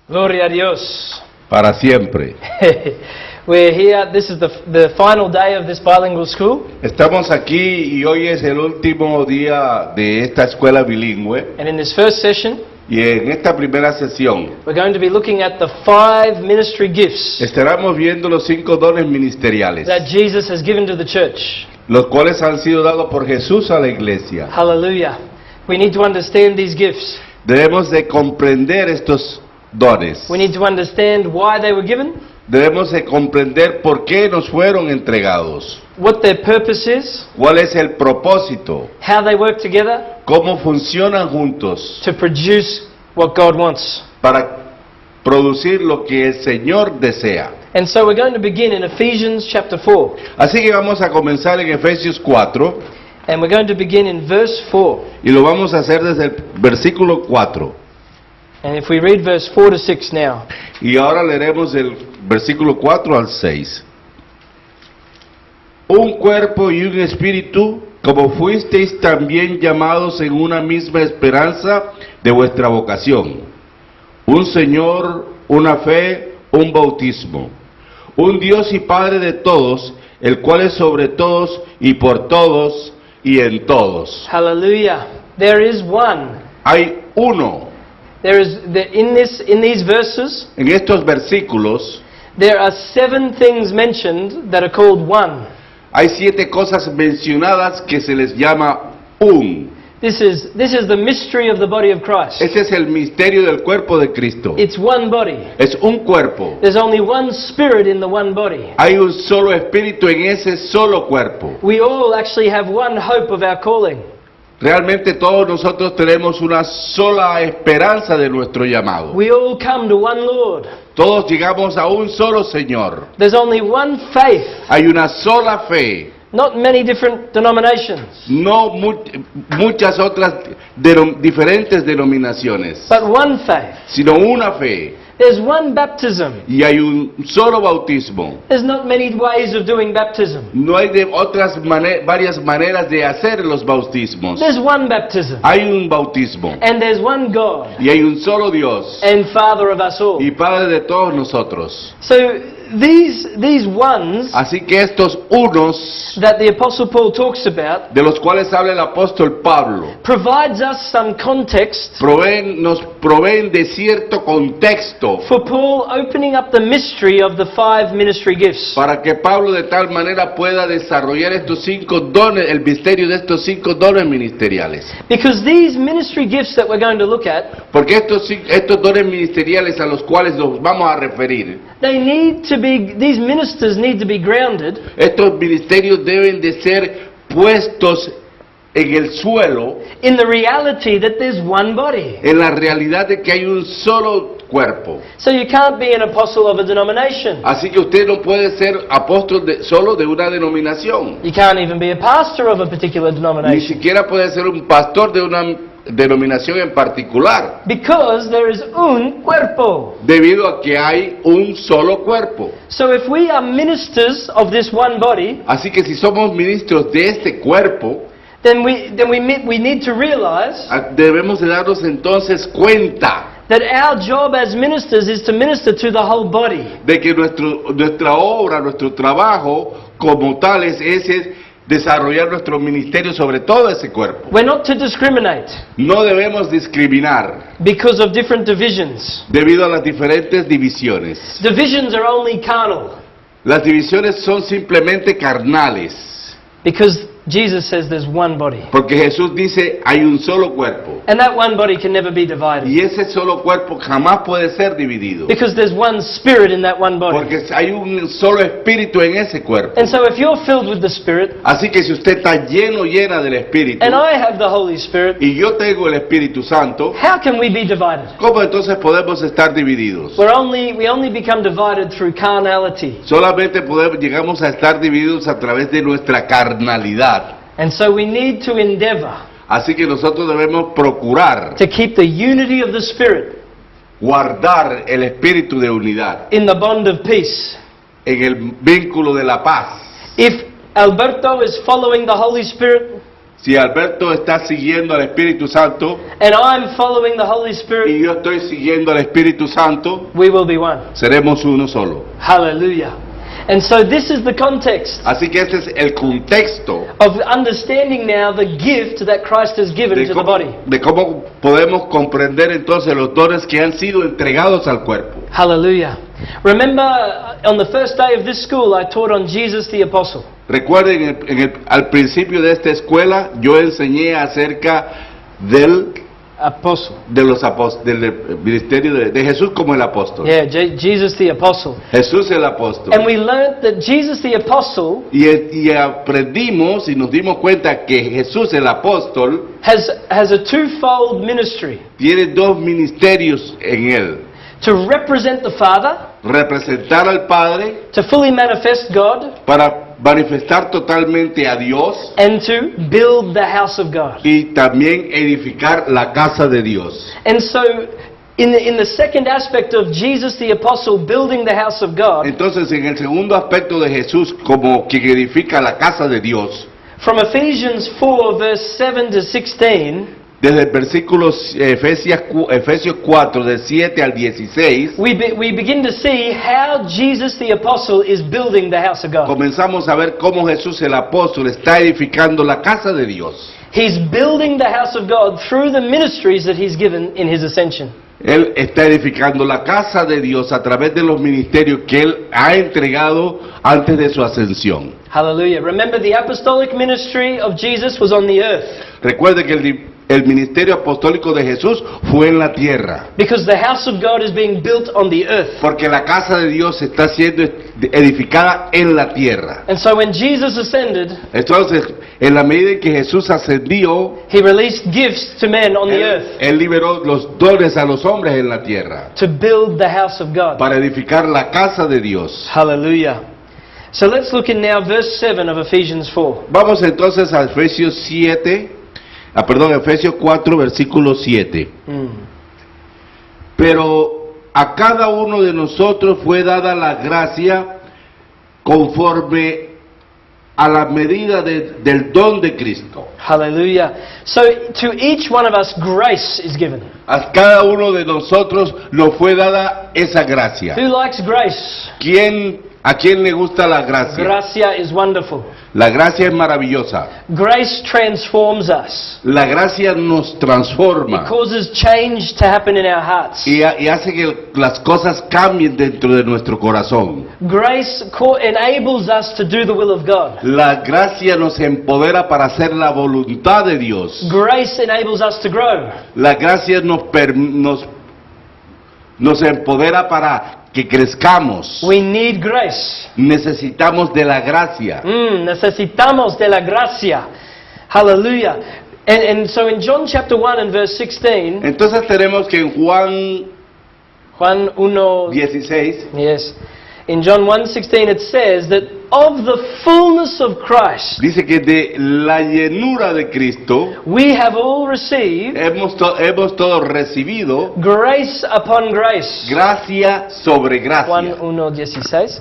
Gloria a Dios. para siempre. We're here, this is the final day of this bilingual school. Estamos aquí y hoy es el último día de esta escuela bilingüe, And in this first session, y en esta primera sesión we're going to be looking at the 5 ministry gifts estaremos viendo los 5 dones ministeriales, that Jesus has given to the church. los cuales han sido dados por Jesús a la iglesia. Hallelujah. We need to understand these gifts. Debemos de comprender estos dones. We need to understand why they were given, Debemos de comprender por qué nos fueron entregados, what their purpose is, cuál es el propósito, how they work together cómo funcionan juntos to produce what God wants. para producir lo que el Señor desea. And so we're going to begin in Ephesians chapter 4. Así que vamos a comenzar en Efesios 4 And we're going to begin in verse 4. y lo vamos a hacer desde el versículo 4. And if we read verse 4 to 6 now. Y ahora leeremos el versículo 4 al 6. Un cuerpo y un espíritu, como fuisteis también llamados en una misma esperanza de vuestra vocación. Un Señor, una fe, un bautismo. Un Dios y Padre de todos, el cual es sobre todos y por todos y en todos. Hallelujah. There is one. Hay uno. There is in these verses, En estos versículos there are 7 things mentioned that are called one. hay 7 cosas mencionadas que se les llama un. This is the mystery of the body of Christ. Ese es el misterio del cuerpo de Cristo. It's one body. Es un cuerpo. There's only one spirit in the one body. Hay un solo espíritu en ese solo cuerpo. We all actually have one hope of our calling. Realmente todos nosotros tenemos una sola esperanza de nuestro llamado. We all come to one Lord. Todos llegamos a un solo Señor. There's only one faith, Hay una sola fe. not many different denominations, No muchas otras diferentes denominaciones, but one faith. sino una fe. There's one baptism. Y hay un solo bautismo. There's not many ways of doing baptism. No hay de otras varias maneras de hacer los bautismos. There's one baptism. Hay un bautismo. And there's one God Y hay un solo Dios. and Father of us all. Y Padre de todos nosotros. So these ones Así que estos unos, that the Apostle Paul talks about de los cuales habla el apóstol Pablo, provides us some context nos proveen de cierto contexto for Paul opening up the mystery of the 5 ministry gifts. para que Pablo de tal manera pueda desarrollar estos 5 dones, el misterio de estos 5 dones ministeriales. Because these ministry gifts that we're going to look at, Porque estos dones ministeriales a los cuales nos vamos a referir, these ministers need to be grounded estos ministerios deben de ser puestos en el suelo, in the reality that there's one body. en la realidad de que hay un solo cuerpo. So you can't be an apostle of a denomination. Así que usted no puede ser apóstol solo de una denominación. You can't even be a pastor of a particular Ni denomination. siquiera puede ser un pastor de una denominación en particular, Because there is un cuerpo. debido a que hay un solo cuerpo. So if we are ministers of this one body, Así que si somos ministros de este cuerpo, then we need to realize debemos de darnos entonces cuenta that our job as ministers is to minister to the whole body. de que nuestra obra, nuestro trabajo como tales es desarrollar nuestro ministerio sobre todo ese cuerpo. We're not to discriminate No debemos discriminar because of different divisions. debido a las diferentes divisiones. Divisions are only carnal Las divisiones son simplemente carnales, because Jesus says there's one body. porque Jesús dice hay un solo cuerpo. And that one body can never be divided Y ese solo cuerpo jamás puede ser dividido, because there's one spirit in that one body. porque hay un solo espíritu en ese cuerpo. And so if you're filled with the Spirit Así que si usted está llena del Espíritu, and I have the Holy Spirit, y yo tengo el Espíritu Santo, how can we be divided? ¿cómo entonces podemos estar divididos? We only become divided through carnality. Solamente llegamos a estar divididos a través de nuestra carnalidad. And so we need to endeavor Así que nosotros debemos procurar to keep the unity of the Spirit guardar el espíritu de unidad in the bond of peace. en el vínculo de la paz. If Alberto is following the Holy Spirit, Si Alberto está siguiendo al Espíritu Santo and I'm following the Holy y Spirit, yo estoy siguiendo al Espíritu Santo, we will be one. seremos uno solo. Hallelujah. And so this is the context Así que este es el contexto of understanding now the gift that Christ has given to the body. de cómo podemos comprender entonces los dones que han sido entregados al cuerpo. Hallelujah. Remember, on the first day of this school, I taught on Jesus the Apostle. Recuerden, al principio de esta escuela yo enseñé acerca del ministerio de Jesús como el apóstol. Yeah, Jesus the Apostle. Jesús el apóstol. And we learned that Jesus the Apostle Y aprendimos y nos dimos cuenta que Jesús el apóstol has a twofold ministry. tiene dos ministerios en él. To represent the Father, Representar al Padre to fully manifest God, para manifestar totalmente a Dios and to build the house of God. y también edificar la casa de Dios. And so, in the second aspect of Jesus the Apostle building the house of God, Entonces, en el segundo aspecto de Jesús como quien edifica la casa de Dios, from Ephesians 4 verse 7 to 16, desde el versículo Efesios 4, del 7 al 16, we begin to see how Jesus the Apostle is building the house of God. comenzamos a ver cómo Jesús el apóstol está edificando la casa de Dios. He's building the house of God through the ministries that he's given in his ascension. Él está edificando la casa de Dios a través de los ministerios que Él ha entregado antes de su ascensión. Hallelujah. Remember, the apostolic ministry of Jesus was on the earth, Recuerde que el ministerio apostólico de Jesús fue en la tierra, because the house of God is being built on the earth. porque la casa de Dios está siendo edificada en la tierra. And so when Jesus ascended, Entonces, en la medida en que Jesús ascendió, he released gifts to men on the earth Él liberó los dones a los hombres en la tierra to build the house of God. para edificar la casa de Dios. Hallelujah. So let's look in now verse 7 of Ephesians 4. Vamos entonces a Efesios 4, versículo 7. Pero a cada uno de nosotros fue dada la gracia conforme a la medida del don de Cristo. Hallelujah. So to each one of us grace is given. A cada uno de nosotros nos fue dada esa gracia. Who likes grace? ¿A quién le gusta la gracia? Gracia is wonderful. La gracia es maravillosa. Grace transforms us. La gracia nos transforma It causes change to happen in our hearts. y hace que las cosas cambien dentro de nuestro corazón. Grace enables us to do the will of God. La gracia nos empodera para hacer la voluntad de Dios. Grace enables us to grow. La gracia nos empodera para que crezcamos. We need grace. Necesitamos de la gracia. Necesitamos de la gracia. Hallelujah. And so in John chapter 1 and verse 16, Entonces tenemos que en Juan 1, 16, yes. In John 1:16 it says that of the fullness of Christ dice que de la llenura de Cristo we have all received hemos todos recibido grace upon grace. gracia sobre gracia. 1:16.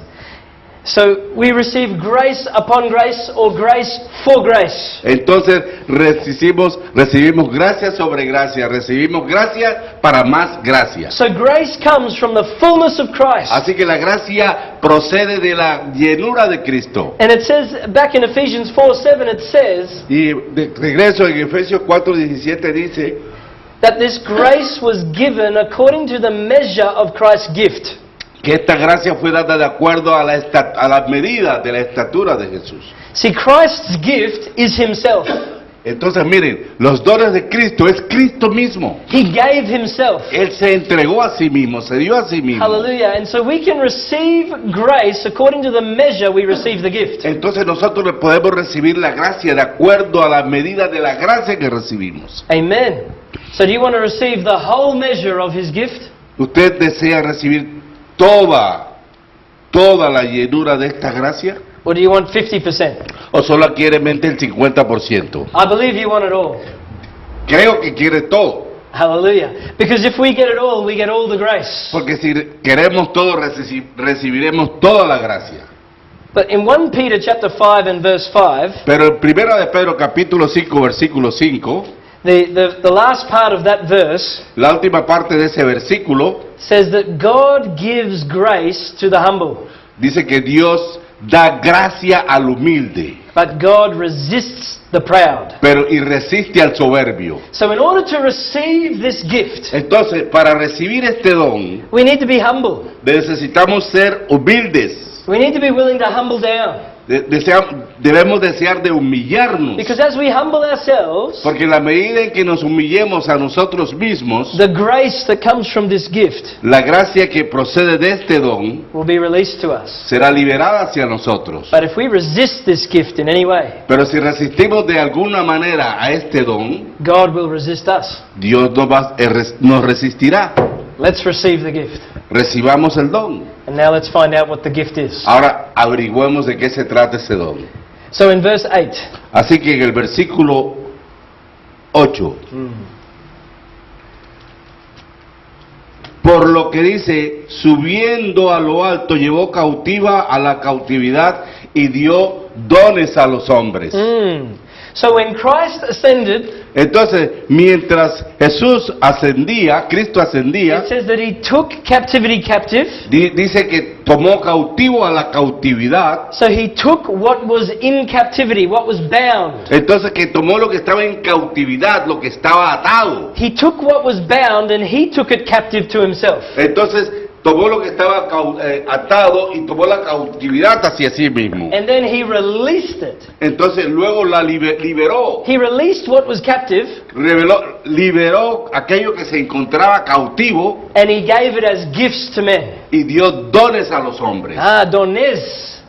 So we receive grace upon grace or grace for grace. Entonces recibimos gracia sobre gracia, recibimos gracia para más gracia. So grace comes from the fullness of Christ. Así que la gracia procede de la llenura de Cristo. And it says back in Ephesians 4:7 it says Y de regreso en Efesios 4:17 dice that this grace was given according to the measure of Christ's gift. que esta gracia fue dada de acuerdo a la medida de la estatura de Jesús. See, Christ's gift is himself. Entonces miren, los dones de Cristo es Cristo mismo. He gave himself. Él se entregó a sí mismo, se dio a sí mismo. Hallelujah. And so we can receive grace according to the measure we receive the gift. Entonces nosotros podemos recibir la gracia de acuerdo a la medida de la gracia que recibimos. Amen. So do you want to receive the whole measure of his gift? ¿Usted desea recibir toda la llenura de esta gracia? Or do you want 50%? ¿O solo quiere mente el 50%? I believe you want it all. Creo que quiere todo. Hallelujah. Because if we get it all, we get all the grace. Porque si queremos todo, recibiremos toda la gracia. But in 1 Peter chapter 5 and verse 5, Pero en 1 de Pedro capítulo 5 versículo 5, the last part of that verse la última parte de ese versículo says that God gives grace to the humble, dice que Dios da gracia al humilde, but God resists the proud. pero y resiste al soberbio. So in order to receive this gift, Entonces, para recibir este don, we need to be humble. necesitamos ser humildes. We need to be willing to humble down. Debemos desear de humillarnos, Because as we humble ourselves, porque en la medida en que nos humillemos a nosotros mismos, the grace that comes from this gift la gracia que procede de este don will be released to us. será liberada hacia nosotros. But if we resist this gift in any way, Pero si resistimos de alguna manera a este don, God will resist us. Dios nos resistirá. Let's receive the gift. Recibamos el don. And now let's find out what the gift is. Ahora averigüemos de qué se trata ese don. So in verse 8, Así que en el versículo 8, por lo que dice, subiendo a lo alto, llevó cautiva a la cautividad y dio dones a los hombres. So when Christ ascended, Entonces, mientras Jesús ascendía, Cristo ascendía, it says that he took captivity captive. dice que tomó cautivo a la cautividad. So he took what was in captivity, what was bound. Entonces que tomó lo que estaba en cautividad, lo que estaba atado. He took what was bound and he took it captive to himself. Entonces tomó lo que estaba atado y tomó la cautividad hacia sí mismo. And then he released it. Entonces luego la liberó. He released what was captive Liberó aquello que se encontraba cautivo and he gave it as gifts to men. y dio dones a los hombres. Dones.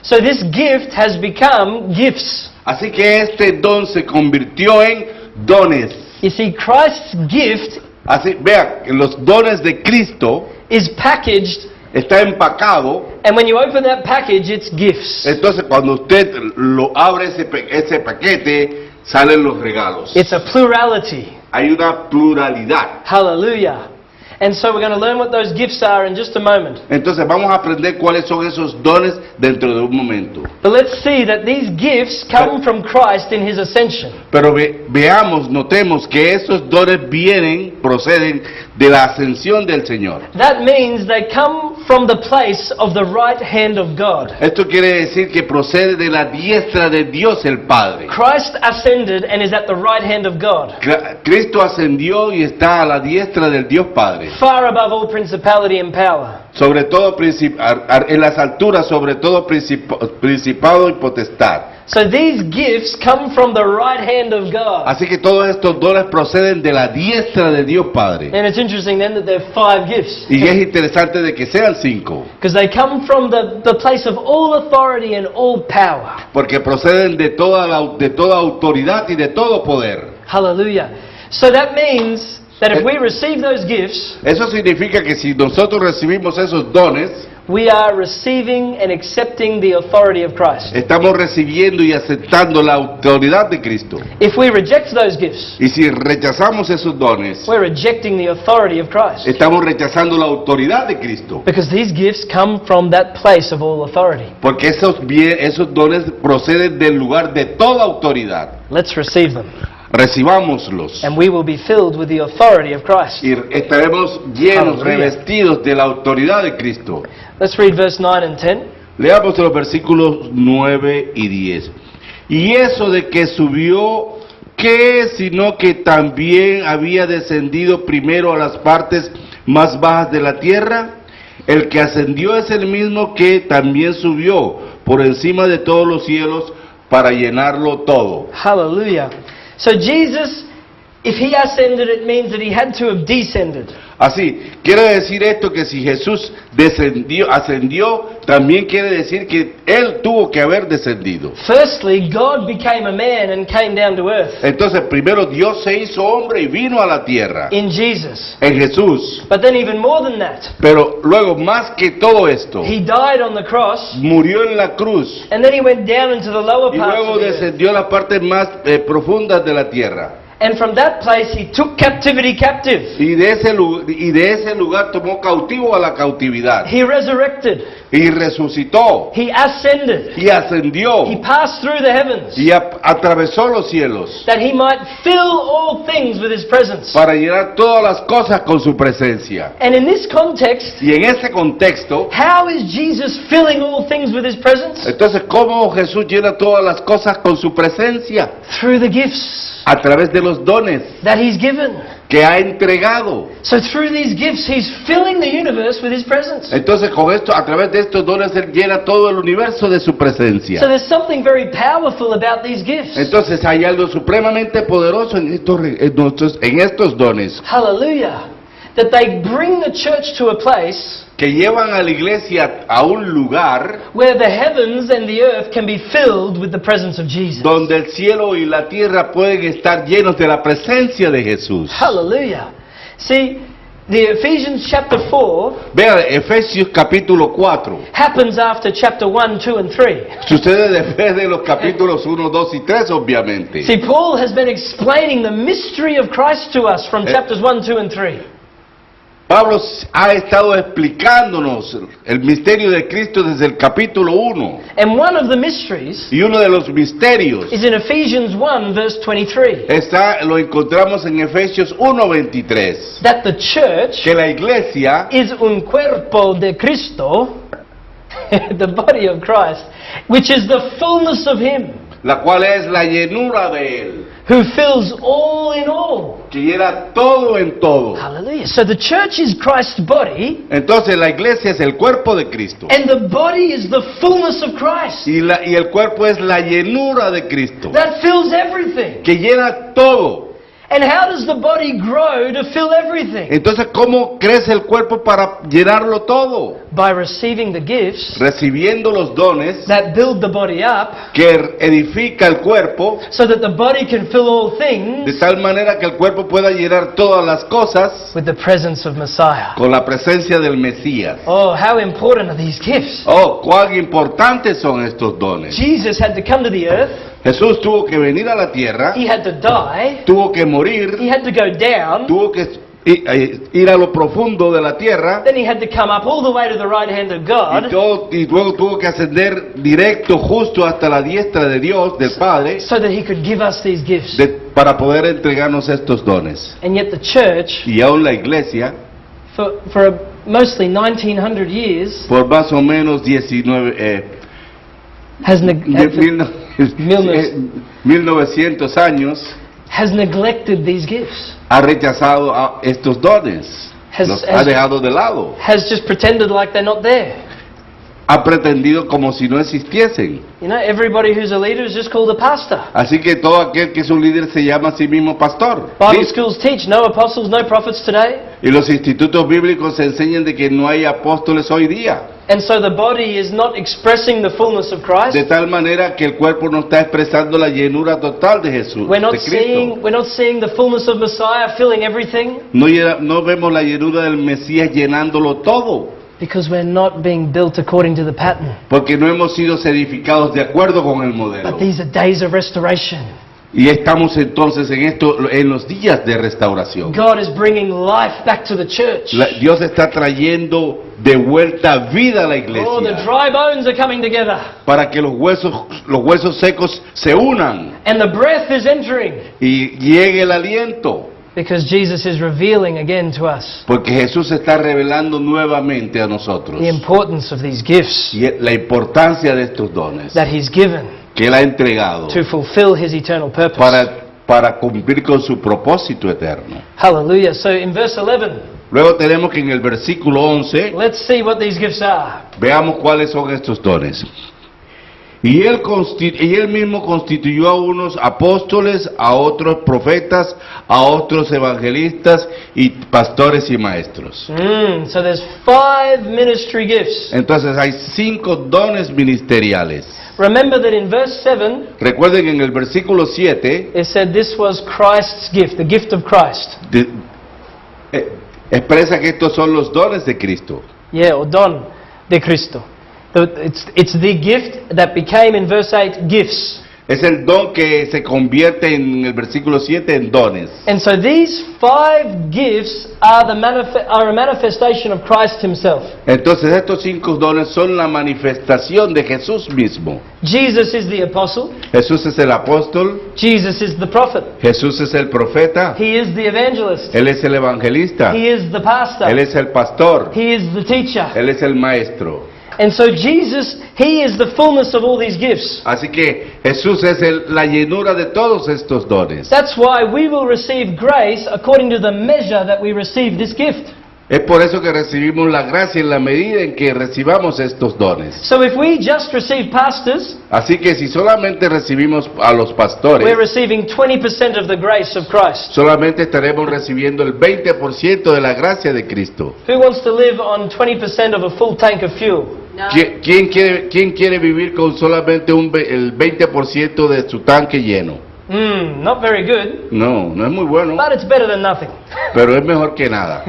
So this gift has become gifts. Así que este don se convirtió en dones. You see, Christ's gift Así, vea, que los dones de Cristo is packaged, está empacado. and when you open that package, it's gifts. Entonces cuando usted lo abre ese paquete, salen los regalos. It's a plurality. Hay una pluralidad. Hallelujah. And so we're going to learn what those gifts are in just a moment. Entonces vamos a aprender cuáles son esos dones dentro de un momento. But let's see that these gifts come from Christ in his ascension. Pero veamos, notemos que esos dones proceden de la ascensión del Señor. That means they come from the place of the right hand of God. Esto quiere decir que procede de la diestra de Dios el Padre. Christ ascended and is at the right hand of God, Cristo ascendió y está a la diestra del Dios Padre. far above all principality and power. Sobre todo en las alturas, sobre todo principado y potestad. So these gifts come from the right hand of God. Así que todos estos dones proceden de la diestra de Dios Padre. And it's interesting then that there are 5 gifts. Y es interesante de que sean 5, Because they come from the place of all authority and all power. porque proceden de toda autoridad y de todo poder. Hallelujah. So that means that if we receive those gifts, Eso significa que si nosotros recibimos esos dones, we are receiving and accepting the authority of Christ. estamos recibiendo y aceptando la autoridad de Cristo. If we reject those gifts, Y si rechazamos esos dones, we're rejecting the authority of Christ. estamos rechazando la autoridad de Cristo. Because these gifts come from that place of all authority. Porque esos dones proceden del lugar de toda autoridad. Let's receive them. Recibámoslos. And we will be filled with the authority of Christ. Y estaremos llenos, Hallelujah. revestidos de la autoridad de Cristo. Let's read verse 9 and 10. Leamos los versículos 9 y 10. Y eso de que subió, ¿qué es sino que también había descendido primero a las partes más bajas de la tierra? El que ascendió es el mismo que también subió por encima de todos los cielos para llenarlo todo. Hallelujah. So Jesus, if he ascended, it means that he had to have descended. Así, quiere decir esto que si Jesús ascendió, también quiere decir que Él tuvo que haber descendido. Firstly, God became a man and came down to earth Entonces, primero Dios se hizo hombre y vino a la tierra, in Jesus. en Jesús. But then even more than that, Pero luego, más que todo esto, he died on the cross murió en la cruz and then he went down into the lower y parts luego of the earth. descendió a las partes más profundas de la tierra. And from that place he took captivity captive. Y de ese lugar tomó cautivo a la cautividad. He resurrected. y resucitó He ascended. y ascendió He passed through the heavens y atravesó los cielos that he might fill all things with his presence. para llenar todas las cosas con su presencia. And in this context, Y en ese contexto, how is Jesus filling all things with his presence? entonces, ¿cómo Jesús llena todas las cosas con su presencia? Through the gifts A través de los dones that he's given. que ha entregado. So through these gifts, he's filling the universe with his presence. Entonces, con esto, a través de estos dones, Él llena todo el universo de su So presencia. there's something very powerful about these gifts. Entonces, hay algo supremamente poderoso en estos dones Hallelujah. That they bring the church to a place que llevan a la iglesia a un lugar where the heavens and the earth can be filled with the presence of Jesus. donde el cielo y la tierra pueden estar llenos de la presencia de Jesús. Hallelujah. See, the Ephesians chapter 4 Vean, Efesios capítulo 4. happens after chapter 1, 2, and 3. Sucede después de los capítulos 1, 2 y 3, obviamente. See, Paul has been explaining the mystery of Christ to us from chapters 1, 2, and 3. Pablo ha estado explicándonos el misterio de Cristo desde el capítulo 1. And one of the mysteries Y uno de los misterios is in Ephesians 1, verse 23. lo encontramos en Efesios 1:23. That the church Que la iglesia is un cuerpo de Cristo, the body of Christ, which is the fullness of Him, la cual es la llenura de Él, who fills all in all. que llena todo en todo. Hallelujah. So the church is Christ's body, Entonces la iglesia es el cuerpo de Cristo. and the body is the fullness of Christ. Y el cuerpo es la llenura de Cristo, That fills everything. que llena todo. And how does the body grow to fill everything? Entonces, ¿cómo crece el cuerpo para llenarlo todo? By receiving the gifts Recibiendo los dones that build the body up, que edifica el cuerpo, so that the body can fill all de things tal manera que el cuerpo pueda llenar todas las cosas with the presence of Messiah. con la presencia del Mesías. Oh, how important are these gifts? Oh, cuán importantes son estos dones. Jesus had to come to the earth, Jesús tuvo que venir a la tierra, he had to die, tuvo que morir, he had to go down, tuvo que ir a lo profundo de la tierra, then he had to come up all the way to the right hand of God, y luego tuvo que ascender directo justo hasta la diestra de Dios, del Padre, so that he could give us these gifts. para poder entregarnos estos dones. And yet the church, Y aún la iglesia, for mostly 1900 years, por más o menos 1900 años, has neglected these gifts, ha rechazado a estos dones, los ha dejado de lado, has just pretended like they're not there. ha pretendido como si no existiesen. You know, everybody who's a leader is just called a pastor. Así que todo aquel que es un líder se llama a sí mismo pastor. Bible Sí. schools teach no apostles, no prophets today. Y los institutos bíblicos enseñan de que no hay apóstoles hoy día. And so the body is not expressing the fullness of Christ. De tal manera que el cuerpo no está expresando la llenura total de Jesús, We're not de Cristo. seeing the fullness of Messiah filling everything, No vemos la llenura del Mesías llenándolo todo. because we're not being built according to the pattern. Porque no hemos sido edificados de acuerdo con el modelo. But these are days of restoration. Y estamos entonces en los días de restauración. God is bringing life back to the church. Dios está trayendo de vuelta vida a la Oh, the iglesia dry bones are coming together, para que los huesos secos se unan and the breath is entering, y llegue el aliento. because Jesus is revealing again to us Porque Jesús está revelando nuevamente a nosotros the importance of these gifts y la importancia de estos dones that He's given que Él ha entregado to fulfill His eternal purpose. para cumplir con su propósito eterno. Hallelujah. So in verse 11, Luego tenemos que en el versículo 11 let's see what these gifts are. veamos cuáles son estos dones. Y él mismo constituyó a unos apóstoles, a otros profetas, a otros evangelistas y pastores y maestros. So there's 5 ministry gifts. Entonces hay 5 dones ministeriales. Remember that in verse 7, Recuerden que en el versículo 7 it said this was Christ's gift, the gift of Christ. expresa que estos son los dones de Cristo. Yeah, or don de Cristo. It's the gift that became in verse 8 gifts. Es el don que se convierte en el versículo 7 en dones. And so these 5 gifts are are a manifestation of Christ himself. Entonces estos 5 dones son la manifestación de Jesús mismo. Jesus is the apostle. Jesús es el apóstol, Jesus is the prophet. Jesús es el profeta, He is the evangelist. Él es el evangelista, He is the pastor. Él es el pastor, He is the teacher. Él es el maestro. And so Jesus, He is the fullness of all these gifts. Así que Jesús es la llenura de todos estos dones. That's why we will receive grace according to the measure that we receive this gift. Es por eso que recibimos la gracia en la medida en que recibamos estos dones. So if we just receive pastors, Así que si solamente recibimos a los pastores, we're receiving 20% of the grace of Christ. solamente estaremos recibiendo el 20% de la gracia de Cristo. Who wants to live on 20% of a full tank of fuel? ¿Quién quiere vivir con solamente el 20% de su tanque lleno? Not very good, No, no es muy bueno, but it's better than nothing. pero es mejor que nada.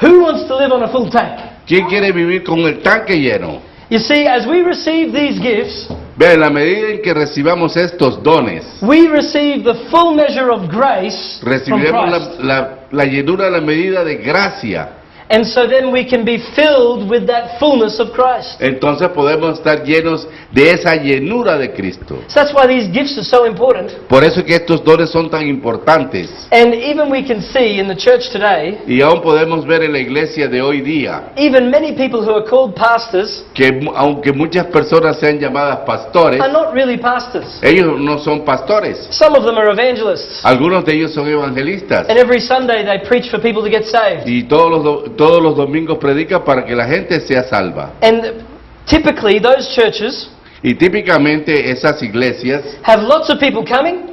Who wants to live on a full tank? ¿Quién quiere vivir con el tanque lleno? You see, as we receive these gifts, Vean, en la medida en que recibamos estos dones, we receive the full measure of grace from recibiremos Christ. la llenura de la medida de gracia. And so then we can be filled with that fullness of Christ. Entonces podemos estar llenos de esa llenura de Cristo. So that's why these gifts are so important. Por eso que estos dones son tan importantes. And even we can see in the church today, Y aún podemos ver en la iglesia de hoy día even many people who are called pastors que aunque muchas personas sean llamadas pastores, are not really pastors. ellos no son pastores. Some of them are evangelists. Algunos de ellos son evangelistas. And every Sunday they preach for people to get saved. Y todos los domingos predican para que la gente sea salva. And typically those churches Y típicamente esas iglesias have lots of people coming,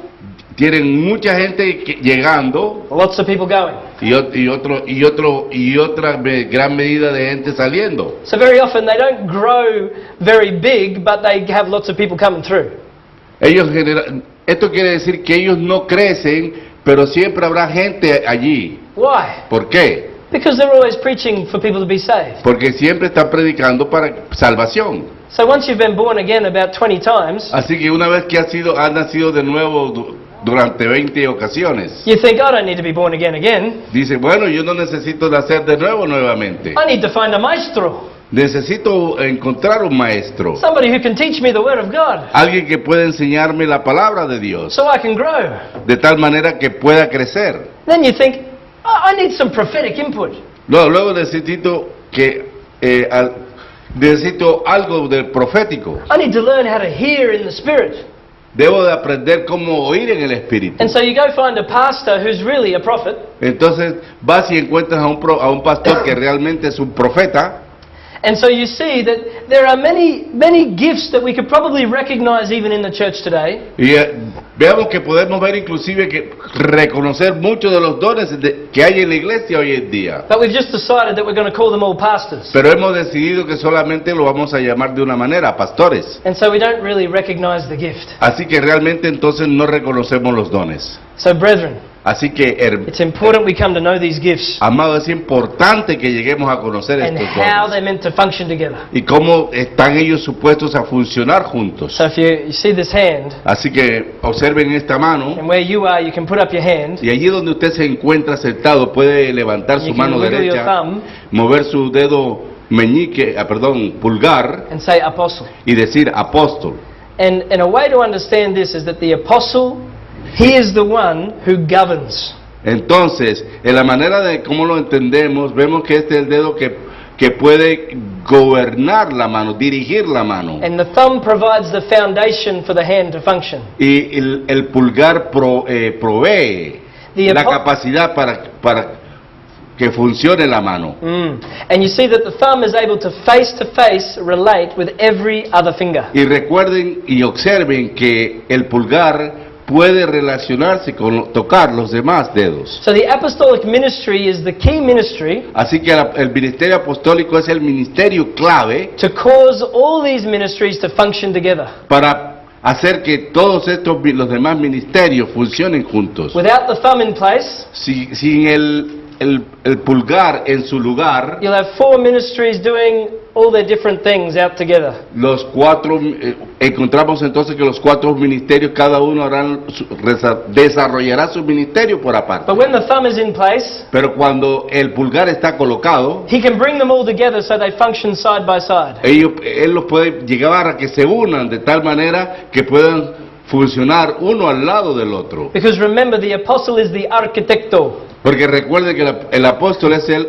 tienen mucha gente llegando lots of people going. y otra gran medida de gente saliendo. So very often they don't grow very big, but they have lots of people coming through. Esto quiere decir que ellos no crecen, pero siempre habrá gente allí. Why? ¿Por qué? Because they're always preaching for people to be saved. Porque siempre están predicando para salvación. So once you've been born again about 20 times, Así que una vez que has nacido de nuevo durante 20 ocasiones, you think, I don't need to be born again. dice, bueno, yo no necesito nacer de nuevo nuevamente. I need to find a maestro, Necesito encontrar un maestro, somebody who can teach me the Word of God, alguien que pueda enseñarme la palabra de Dios, so I can grow. de tal manera que pueda crecer. Then you think, I need some prophetic input. Luego necesito necesito algo del profético. I need to learn how to hear in the Spirit. Debo de aprender cómo oír en el Espíritu. And so you go find a pastor who's really a prophet, Entonces vas y encuentras a un pastor que realmente es un profeta. and so you see that there are many gifts that we could probably recognize even in the church today. Y veamos que podemos ver inclusive que reconocer muchos de los dones que hay en la iglesia hoy en día. But we've just decided that we're going to call them all pastors. Pero hemos decidido que solamente lo vamos a llamar de una manera, pastores. And so we don't really recognize the gift. Así que realmente entonces no reconocemos los dones. So brethren, Así que, it's important we come to know these gifts amado, es importante que lleguemos a conocer and estos how dones they're meant to function together. y cómo están ellos supuestos a funcionar juntos. So if you see this hand, Así que observen esta mano. and where you are, you can put up your hand, Y allí donde usted se encuentra sentado puede levantar you su can mano wiggle your derecha, thumb mover su dedo pulgar and say apostle. y decir apóstol. And a way to understand this is that the apostle, he is the one who governs. Entonces, en la manera de cómo lo entendemos, vemos que este es el dedo que puede gobernar la mano, dirigir la mano. And the thumb provides the foundation for the hand to function. Y el pulgar provee The la apo- capacidad para que funcione la mano. And you see that the thumb is able to face relate with every other finger. Y recuerden y observen que el pulgar puede relacionarse con tocar los demás dedos. So the apostolic ministry is the key ministry Así que el ministerio apostólico es el ministerio clave to cause all these ministries to function together. para hacer que todos los demás ministerios funcionen juntos. Without the thumb in place, Sin el pulgar en su lugar, you'll have 4 ministries doing all their different things out together. los 4, encontramos entonces que los 4 ministerios, cada uno desarrollará su ministerio por aparte. But when the thumb is in place, Pero cuando el pulgar está colocado, he can bring them all together so they function side by side. él los puede llegar a que se unan de tal manera que puedan funcionar uno al lado del otro. Because remember, the apostle is the arquitecto. Porque recuerde que el apóstol es el...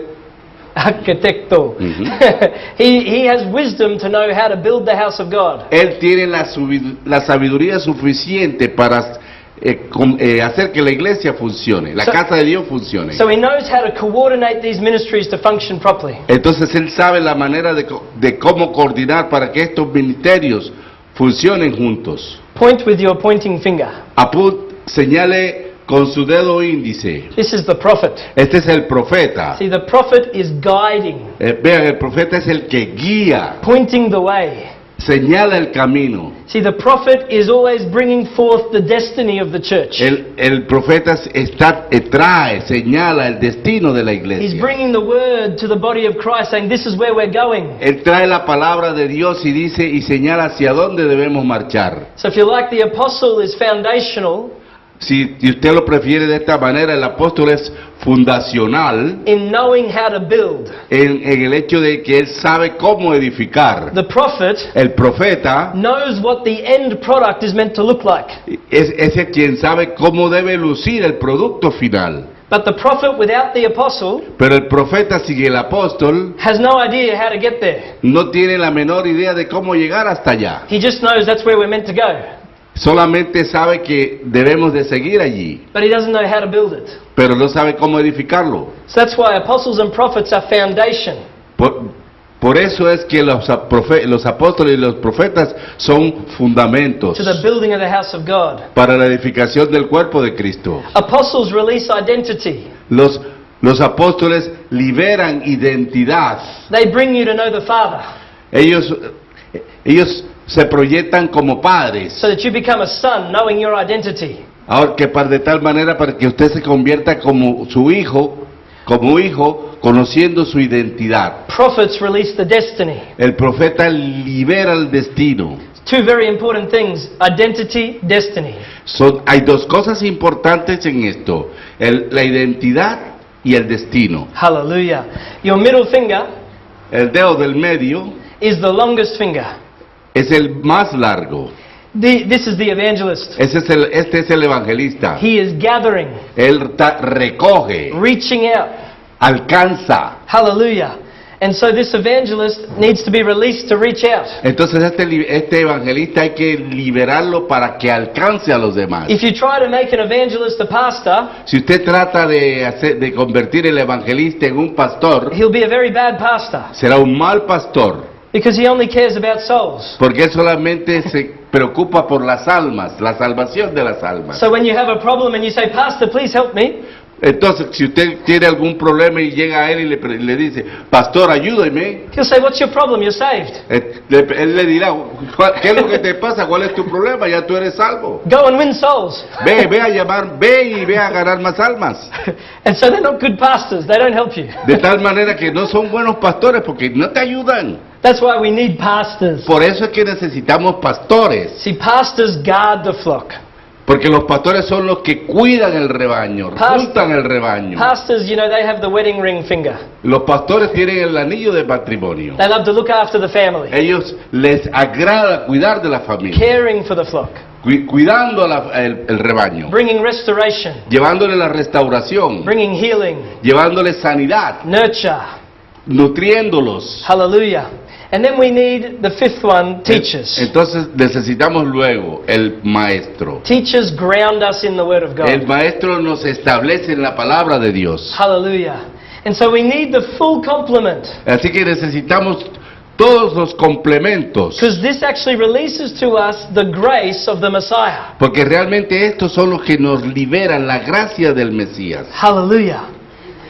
Arquitecto. Ujú. He has wisdom to know how to build the house of God. Él tiene la sabiduría suficiente para hacer que la iglesia funcione, la casa de Dios funcione. So he knows how to coordinate these ministries to function properly. Entonces él sabe la manera de cómo coordinar para que estos ministerios funcionen juntos. Point with your pointing finger. Señale con su dedo índice. This is the prophet. Este es el profeta. See, the prophet is guiding, Vean, el profeta es el que guía, pointing the way. señala el camino. See, the prophet is always bringing forth the destiny of the church. El profeta trae, señala el destino de la He's iglesia. bringing the word to the body of Christ, saying, this is where we're going. Él trae la palabra de Dios y dice y señala hacia dónde debemos marchar. So if you like, the apostle is foundational Si usted lo prefiere de esta manera, el apóstol es fundacional in knowing how to build. en el hecho de que él sabe cómo edificar. The prophet El profeta knows what the end product is meant to look like. es el quien sabe cómo debe lucir el producto final. But the prophet without the apostle Pero el profeta sin el apóstol has no idea how to get there. no tiene la menor idea de cómo llegar hasta allá. He just knows that's where we're meant to go. Solamente sabe que debemos de seguir allí, But he doesn't know how to build it. pero no sabe cómo edificarlo. So that's why apostles and prophets are foundation. Por eso es que los apóstoles y los profetas son fundamentos To the building of the house of God. para la edificación del cuerpo de Cristo. Apostles release identity. Los apóstoles liberan identidad. They bring you to know the Father, Ellos se proyectan como padres. so that you become a son, knowing your identity. Ahora que de tal manera para que usted se convierta como su hijo, conociendo su identidad. Prophets release the destiny. El profeta libera el destino. Two very important things: identity, destiny. Hay 2 cosas importantes en esto: la identidad y el destino. Hallelujah. Your middle finger El dedo del medio is the longest finger. es el más largo. This is the evangelist. Este es el evangelista. He is gathering, Él recoge, reaching out. alcanza. Hallelujah. And so this evangelist needs to be released to reach out. Entonces este evangelista hay que liberarlo para que alcance a los demás. If you try to make an evangelist a pastor, Si usted trata de convertir el evangelista en un pastor, he'll be a very bad pastor será un mal pastor, because he only cares about souls. porque él solamente se preocupa por las almas, la salvación de las almas. So when you have a problem and you say, Pastor, please help me, Entonces, si usted tiene algún problema y llega a él y le dice, pastor, ayúdeme, he'll say, what's your problem? You're saved. él le dirá, ¿qué es lo que te pasa? ¿Cuál es tu problema? Ya tú eres salvo. Go and win souls. Ve y ve a ganar más almas. And so they're not good pastors. They don't help you. De tal manera que no son buenos pastores porque no te ayudan. That's why we need pastors. Por eso es que necesitamos pastores. See, pastors guard the flock. Porque los pastores son los que cuidan el rebaño, juntan el rebaño. Pastors, you know, they have the wedding ring finger. Los pastores tienen el anillo de matrimonio. They love to look after the family, Ellos les agrada cuidar de la familia, caring for the flock, cuidando el rebaño, bringing restoration, llevándole la restauración, bringing healing, llevándole sanidad, nurture. nutriéndolos. Hallelujah. And then we need the fifth one, teachers. Entonces necesitamos luego el maestro. Teachers ground us in the Word of El God. maestro nos establece en la palabra de Dios. Hallelujah. And so we need the full complement, Así que necesitamos todos los complementos, because this actually releases to us the grace of the Messiah. porque realmente estos son los que nos liberan la gracia del Mesías. Hallelujah.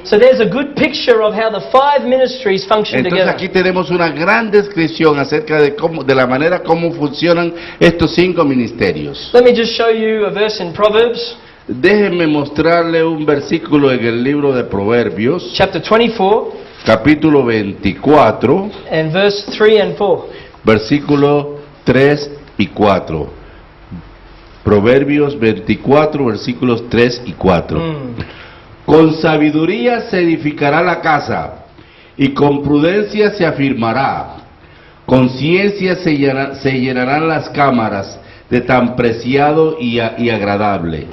So there's a good picture of how the 5 ministries function Entonces together. aquí tenemos una gran descripción acerca de la manera como funcionan estos 5 ministerios. Let me just show you a verse in Proverbs. Déjenme mostrarle un versículo en el libro de Proverbios, chapter 24, capítulo 24, and verse 3 and 4. versículo 3 y 4. Proverbios 24, versículos 3 y 4. Con sabiduría se edificará la casa, y con prudencia se afirmará. Con ciencia se llenarán las cámaras de tan preciado y agradable.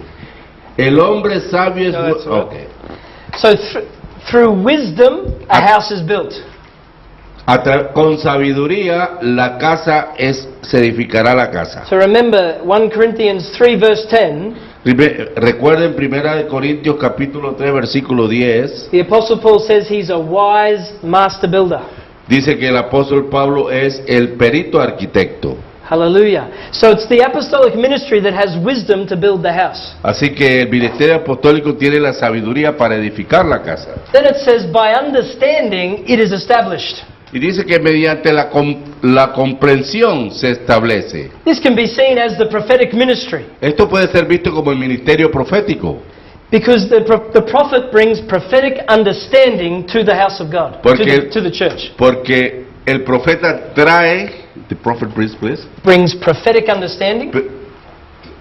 El hombre sabio es... No, that's all right. Okay. So through wisdom, a house is built. Con sabiduría la casa se edificará la casa. So remember 1 Corinthians 3 verse 10, Recuerden 1 Corintios capítulo 3 versículo 10, the Apostle Paul says he's a wise master builder. dice que el apóstol Pablo es el perito arquitecto. Hallelujah. So it's the apostolic ministry that has wisdom to build the house. Así que el ministerio apostólico tiene la sabiduría para edificar la casa. Then it says by understanding it is established. Y dice que mediante la comprensión se establece. This can be seen as the prophetic ministry Esto puede ser visto como el ministerio profético. because the prophet brings prophetic understanding to the house of God, to the church. Porque el profeta trae, the prophet Brings prophetic understanding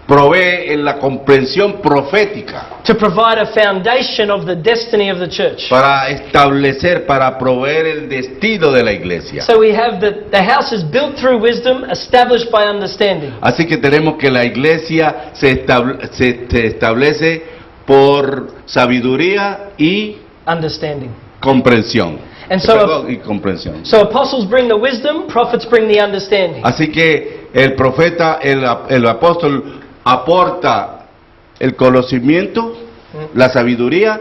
provee en la comprensión profética to provide a foundation of the destiny of the church. para establecer, para proveer el destino de la iglesia. So we have the house is built through wisdom, established by understanding. Así que tenemos que la iglesia se establece por sabiduría y Understanding. comprensión. And so, Perdón, y comprensión. so apostles bring the wisdom, prophets bring the understanding. Así que el profeta, el apóstol aporta el conocimiento, la sabiduría,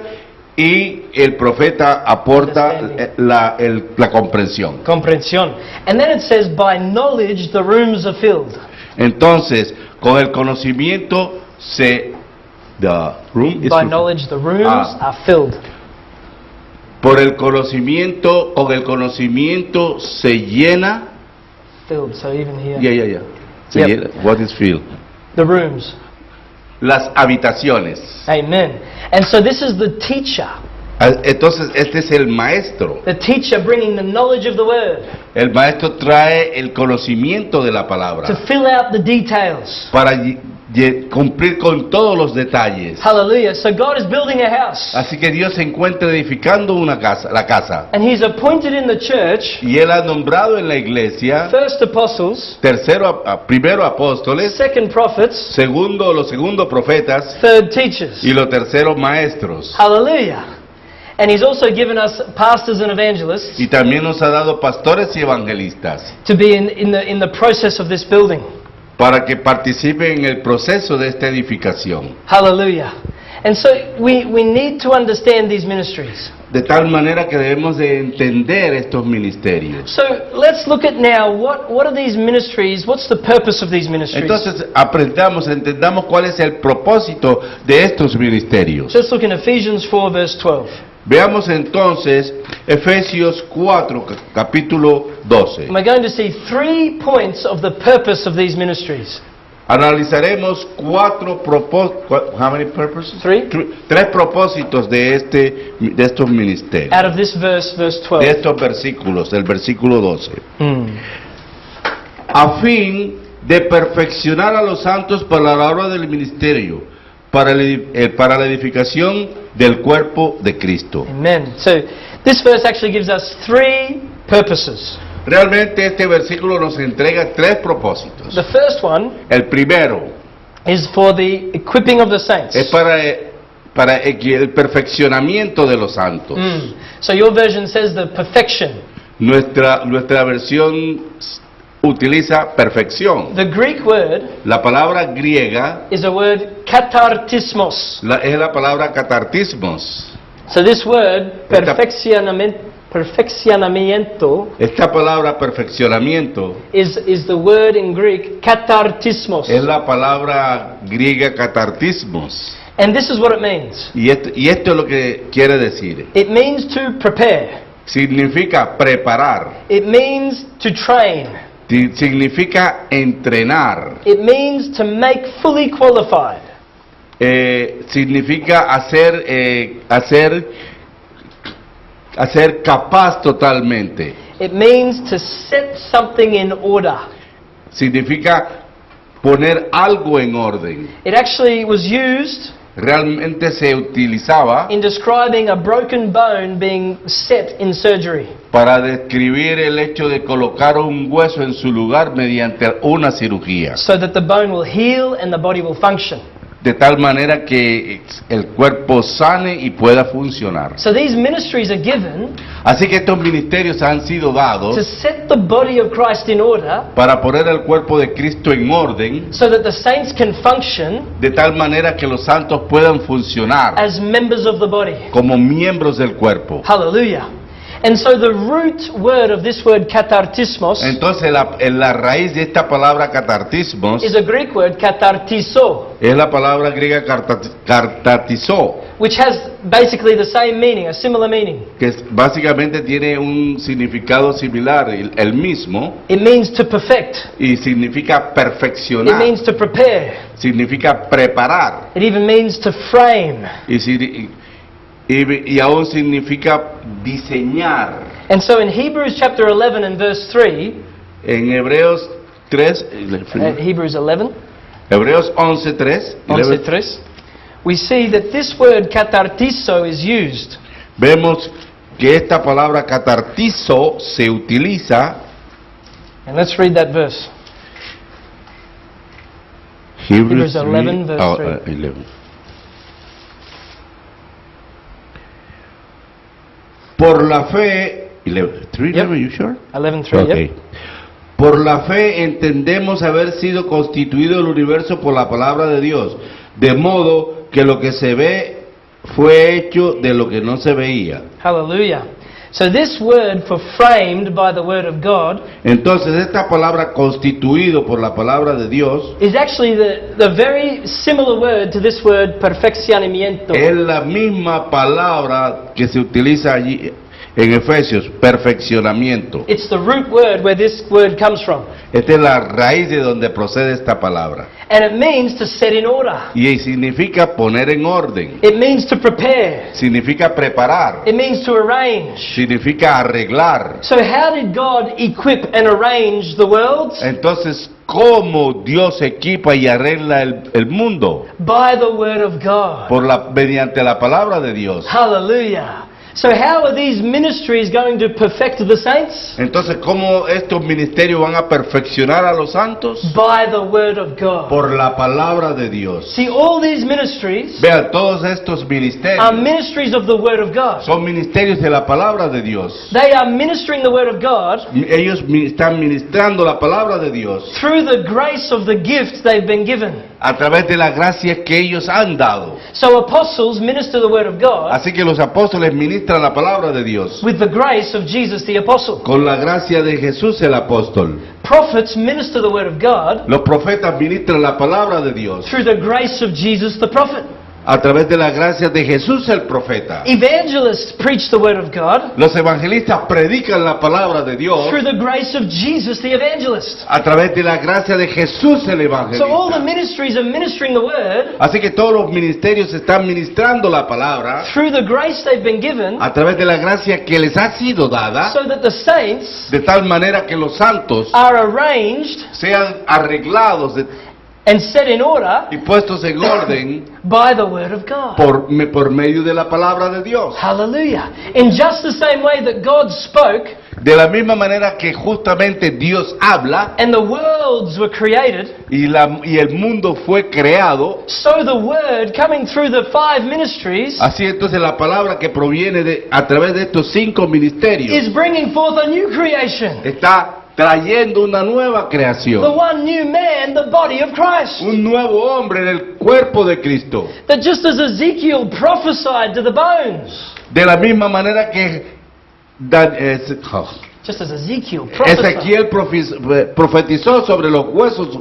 y el profeta aporta la comprensión. Comprensión. And then it says, by knowledge the rooms are filled. Entonces, con el conocimiento By knowledge the rooms are filled. Con el conocimiento se llena. Filled, so even here. Yeah. Se Yep. llena. What is filled? The rooms. Las habitaciones. Amen. And so this is the teacher. Entonces, este es el maestro. The teacher bringing the knowledge of the word El maestro trae el conocimiento de la palabra to fill out the details. para cumplir con todos los detalles. Hallelujah. So God is building a house. Así que Dios se encuentra edificando la casa. And He's appointed in the church Y Él ha nombrado en la iglesia, first apostles, primero apóstoles, second prophets, los segundos profetas third teachers. y los terceros maestros. Hallelujah. And He's also given us pastors and evangelists Y también nos ha dado pastores y evangelistas to be in the process of this building. para que participen en el proceso de esta edificación. Hallelujah. And so we need to understand these ministries. De tal manera que debemos de entender estos ministerios. So let's look at now what are these ministries, what's the purpose of these ministries? Entonces entendamos cuál es el propósito de estos ministerios. So let's look in Ephesians 4 verse 12. Veamos entonces Efesios 4, capítulo 12. And we're going to see 3 points of the purpose of these ministries. Analizaremos cuatro propósitos. How many purposes? 3 Tres propósitos de estos ministerios. out of this verse 12. De estos versículos, del versículo 12. A fin de perfeccionar a los santos para la obra del ministerio, para la edificación del cuerpo de Cristo. Amen. So this verse actually gives us 3 purposes. Realmente este versículo nos entrega tres propósitos. The first one El primero is for the equipping of the saints. es para el perfeccionamiento de los santos. So your version says the perfection. Nuestra versión utiliza perfección. The Greek word La palabra griega is a word katartismos. es la palabra catartismos. So this word, perfeccionamiento, Esta palabra perfeccionamiento is the word in Greek katartismos. es la palabra griega catartismos. And this is what it means. Y esto es lo que quiere decir. It means to prepare. Significa preparar. It means to train. Significa entrenar. It means to make fully qualified. significa hacer capaz totalmente. It means to set something in order. Significa poner algo en orden. It actually was used Realmente se utilizaba in describing a broken bone being set in surgery. para describir el hecho de colocar un hueso en su lugar mediante una cirugía, So that the bone will heal and the body will function. de tal manera que el cuerpo sane y pueda funcionar. So these ministries are given Así que estos ministerios han sido to dados set the body of Christ in order para poner el cuerpo de Cristo en orden, so that the saints can function de tal manera que los santos puedan funcionar as members of the body. como miembros del cuerpo. Hallelujah. And so the root word of this word katartismos Entonces la raíz de esta palabra catartismos is a Greek word katartiso, es la palabra griega cartatizo, which has basically the same meaning, a similar meaning. que básicamente tiene un significado similar, el mismo, It means to perfect. y significa It perfeccionar, means to prepare. significa preparar, It even means to frame. y aún significa diseñar. And so in Hebrews chapter 11 and verse 3, En Hebreos 3, Hebrews 11, Hebreos 11:3, 11:3, we see that this word katartiso is used. vemos que esta palabra catartizo se utiliza. And let's read that verse. Hebrews 11, verse 3. 11. Por la fe, 3:11, you sure? 11:3, Okay. Por la fe entendemos haber sido constituido el universo por la palabra de Dios, de modo que lo que se ve fue hecho de lo que no se veía. Hallelujah. So this word for framed by the word of God Entonces esta palabra constituido por la palabra de Dios is actually the very similar word to this word perfeccionamiento. es la misma palabra que se utiliza allí en Efesios, perfeccionamiento. It's the root word where this word comes from. Esta es la raíz de donde procede esta palabra. And it means to set in order. Y significa poner en orden, It means to prepare. significa preparar, It means to arrange. significa arreglar. So how did God equip and arrange the worlds? Entonces, ¿cómo Dios equipa y arregla el mundo? By the word of God. Mediante la palabra de Dios. Hallelujah. So how are these ministries going to perfect the saints? Entonces, ¿cómo estos ministerios van a perfeccionar a los santos? By the word of God. Por la palabra de Dios. See, all these ministries Vean, todos estos ministerios are ministries of the word of God. son ministerios de la palabra de Dios. They are ministering the word of God Ellos están ministrando la palabra de Dios through the grace of the gifts they've been given. a través de la gracia que ellos han dado. So apostles minister the word of God Así que los apóstoles ministran la palabra de Dios with the grace of Jesus the apostle. con la gracia de Jesús el apóstol. Prophets minister the word of God Los profetas ministran la palabra de Dios through the grace of Jesus the prophet. a través de la gracia de Jesús el profeta. Evangelists preach the word of God Los evangelistas predican la palabra de Dios through the grace of Jesus the evangelist. a través de la gracia de Jesús el So all the evangelista. ministries are ministering the word Así que todos los ministerios están ministrando la palabra through the grace they've been given a través de la gracia que les ha sido dada, so that the saints de tal manera que los santos are arranged sean arreglados and set in order y puestos en orden by the word of God. por medio de la palabra de Dios. Hallelujah. In just the same way that God spoke De la misma manera que justamente Dios habla and the worlds were created, y el mundo fue creado, so the word coming through the 5 ministries así entonces la palabra que proviene a través de estos 5 ministerios is bringing forth a new creation. está trayendo una nueva The creación, one new man, the body of Christ. un nuevo hombre en el cuerpo de Cristo. That just as Ezekiel prophesied to the bones, De la misma manera que just as Ezekiel prophesied, Ezequiel profetizó sobre los huesos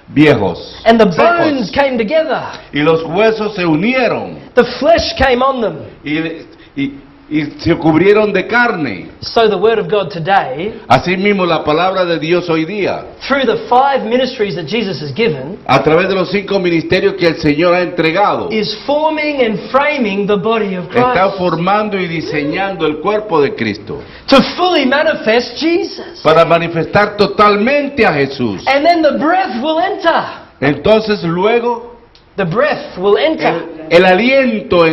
viejos, and the secos, bones came together, y los huesos se unieron, the flesh came on them, y y se cubrieron de carne. So the Word of God today, Asimismo, la palabra de Dios hoy día, through the 5 ministries that Jesus has given, a través de los 5 ministerios que el Señor ha entregado, is forming and framing the body of está Christ formando y diseñando el cuerpo de Cristo to fully manifest Jesus. para manifestar totalmente a Jesús. And then the breath will enter. Entonces luego The breath will enter. el aliento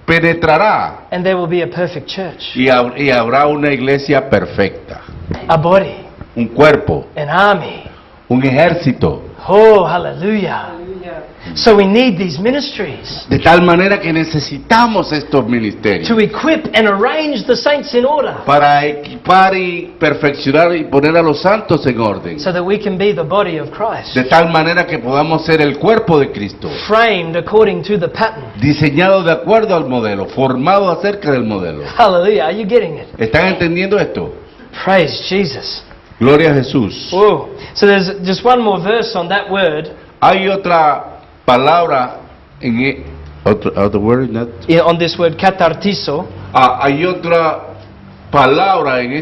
penetrará And there will be a perfect church, y habrá una iglesia perfecta, a body, un cuerpo, an army. un ejército, Oh, hallelujah. So we need these ministries de tal manera que necesitamos estos ministerios to equip and arrange the saints in order para equipar y perfeccionar y poner a los santos en orden, so that we can be the body of Christ, de tal manera que podamos ser el cuerpo de Cristo, framed according to the pattern. diseñado de acuerdo al modelo, formado acerca del modelo. Hallelujah. Are you getting it? ¿Están entendiendo esto? Praise Jesus. Gloria a Jesús. Whoa. So there's just one more verse on that word, Hay otra palabra en other word in that? on this word catartizo. Hay otra palabra en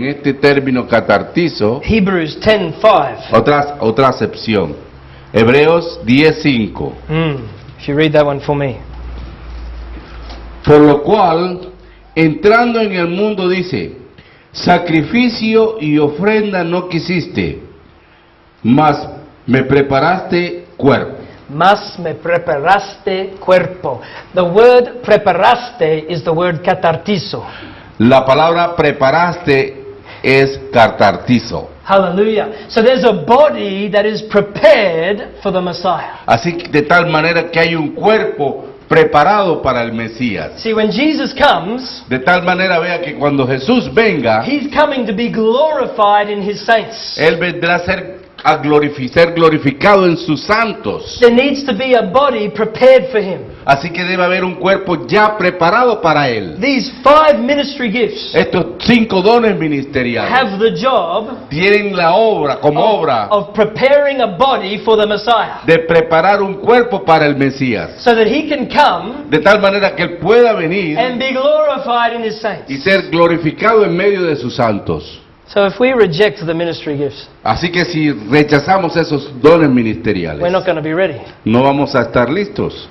este término catartizo, Hebrews 10:5. otra acepción. Hebreos 10:5. If you read that one for me. Por lo cual, entrando en el mundo dice, sacrificio y ofrenda no quisiste, mas me preparaste cuerpo. Mas me preparaste cuerpo. The word preparaste is the word catartizo. La palabra preparaste es catartizo. Hallelujah. So there's a body that is prepared for the Messiah. Así que de tal manera que hay un cuerpo preparado para el Mesías. See, when Jesus comes, De tal manera vea que cuando Jesús venga, He's coming to be glorified in His saints. Él vendrá a ser glorificado en sus santos. There needs to be a body prepared for Him. Así que debe haber un cuerpo ya preparado para Él. These 5 ministry gifts Estos 5 dones ministeriales have the job tienen la obra, como obra, of preparing a body for the Messiah, de preparar un cuerpo para el Mesías. so that He can come De tal manera que Él pueda venir and be glorified in His saints. y ser glorificado en medio de sus santos. So if we reject the ministry gifts, Así que si rechazamos esos dones ministeriales, we're not going to be ready. no vamos a estar listos.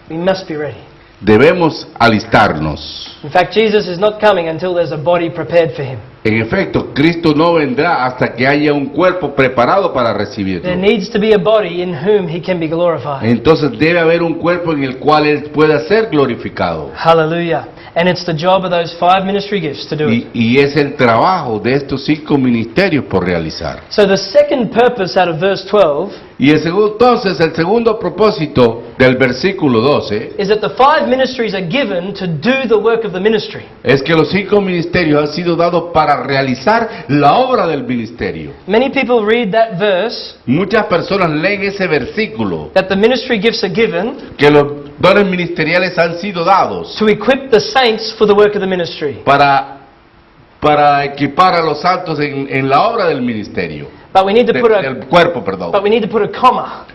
We must be ready. Debemos alistarnos. In fact, Jesus is not coming until there's a body prepared for Him. En efecto, Cristo no vendrá hasta que haya un cuerpo preparado para recibirlo. There needs to be a body in whom He can be glorified. Entonces debe haber un cuerpo en el cual Él pueda ser glorificado. Hallelujah. And it's the job of those 5 ministry gifts to do it. Y es el trabajo de estos 5 ministerios por realizar. So the second purpose out of verse 12 Y entonces el segundo propósito del versículo 12 is that the 5 ministries are given to do the work of the ministry. es que los 5 ministerios han sido dados para realizar la obra del ministerio. Many people read that verse, Muchas personas leen ese versículo, that the ministry gifts are given que los dones ministeriales han sido dados to equip the saints for the work of the ministry. para equipar a los santos en la obra del ministerio, But we need to put del cuerpo, perdón. but we need to put a comma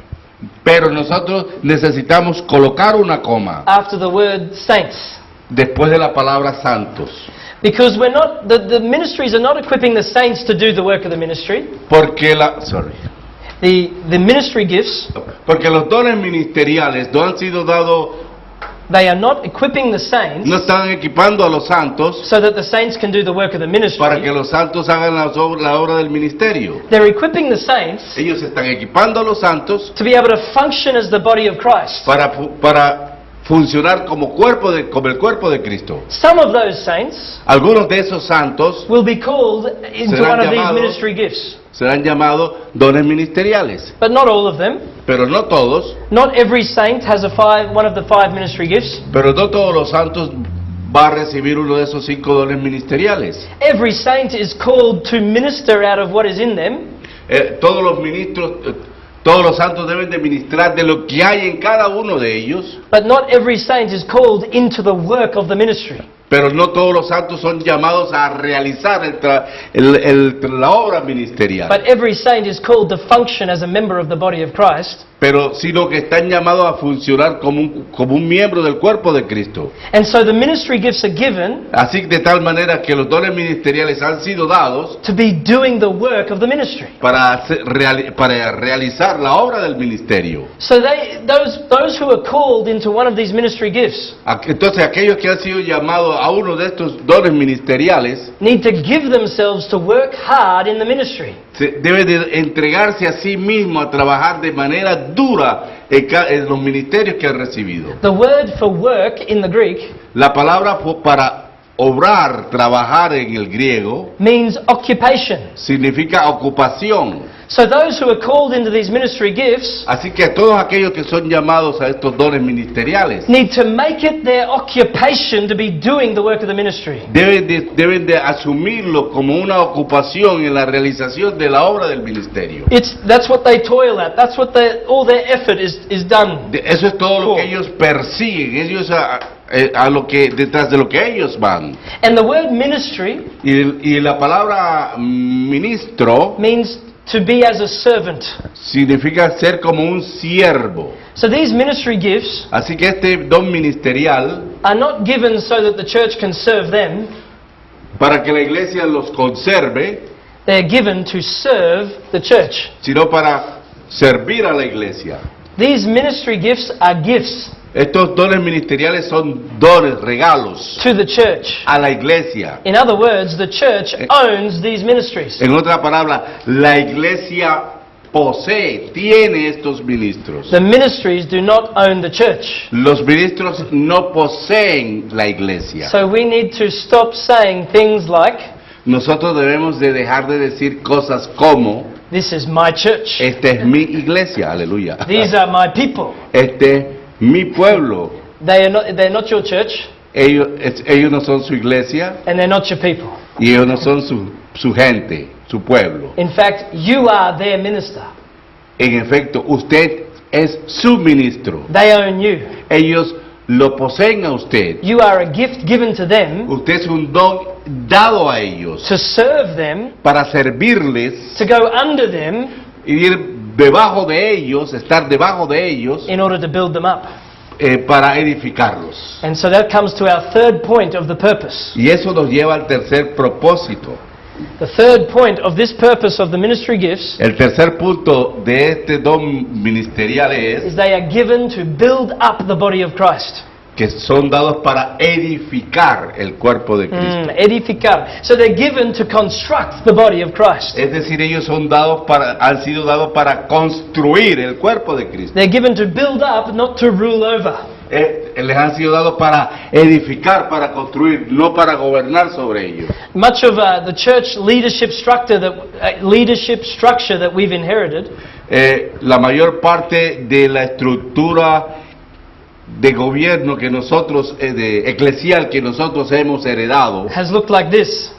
Pero nosotros necesitamos colocar una coma after the word saints. después de la palabra santos, Because we're not the ministries are not equipping the saints to do the work of the ministry. porque The ministry gifts, porque los dones ministeriales no han sido dados, they are not equipping the saints no están equipando a los santos so that the saints can do the work of the para que ministry. los santos hagan la obra del ministerio. They're equipping the saints Ellos están equipando a los santos to be able to function as the body of Christ. para funcionar como el cuerpo de Cristo. Some of those saints Algunos de esos santos will be called into Serán one of these llamados- ministry gifts, serán llamados dones ministeriales, but not all of them. pero no todos, Not every saint has one of the 5 ministry gifts. pero no todos los santos va a recibir uno de esos 5 dones ministeriales. Every saint is called to minister out of what is in them, Todos los ministros, todos los santos deben de ministrar de lo que hay en cada uno de ellos, but not every saint is called into the work of the ministry. Pero no todos los santos son llamados a realizar la obra ministerial. But every saint is called to function as a member of the body of Christ. Pero sino que están llamados a funcionar como un miembro del cuerpo de Cristo. And so the ministry gifts are given Así de tal manera que los dones ministeriales han sido dados to be doing the work of the ministry. para realizar la obra del ministerio. So those who are called into one of these ministry gifts Entonces aquellos que han sido llamados a uno de estos dones ministeriales need to give themselves to work hard in the ministry. deben de entregarse a sí mismos a trabajar de manera dura en los ministerios que han recibido. The word for work in the Greek La palabra para obrar, trabajar en el griego, means occupation. significa ocupación. So those who are called into these ministry gifts Así que todos aquellos que son llamados a estos dones ministeriales need to make it their occupation to be doing the work of the ministry. deben de asumirlo como una ocupación en la realización de la obra del ministerio. That's what they toil at. That's what all their effort is done. Eso es todo lo que ellos persiguen, ellos detrás de lo que ellos van. And the word ministry Y la palabra ministro means to be as a servant. significa ser como un siervo. So these ministry gifts Así que este don ministerial, are not given so that the church can serve them. para que la iglesia los conserve, They're given to serve the church. sino para servir a la iglesia. These ministry gifts are gifts Estos dones ministeriales son dones, regalos to the church. a la iglesia. In other words, the church owns these ministries. En otra palabra, la iglesia tiene estos ministros. The ministries do not own the church. Los ministros no poseen la iglesia. So we need to stop saying things like, Nosotros debemos de dejar de decir cosas como, this is my church. esta es mi iglesia, aleluya. These are my people. Este es mi pueblo. They're not your church, Ellos no son su iglesia and they're not your people. y ellos no son su gente, su pueblo. In fact, you are their minister. En efecto, usted es su ministro. They own you. Ellos lo poseen a usted. You are a gift given to them Usted es un don dado a ellos to serve them, para servirles, to go under them ir debajo de ellos, estar debajo de ellos, in order to build them up. para edificarlos. And so that comes to our third point of the purpose. Y eso nos lleva al tercer propósito. The third point of this purpose of the ministry gifts El tercer punto de este don ministerial is es they are given to build up the body of Christ. que son dados para edificar el cuerpo de Cristo. Edificar. So they're given to construct the body of Christ. Es decir, ellos han sido dados para construir el cuerpo de Cristo. They're given to build up, not to rule over. Les han sido dados para edificar, para construir, no para gobernar sobre ellos. Much of the church leadership structure that we've inherited La mayor parte de la estructura de gobierno que nosotros, eclesial que nosotros hemos heredado, has looked like this.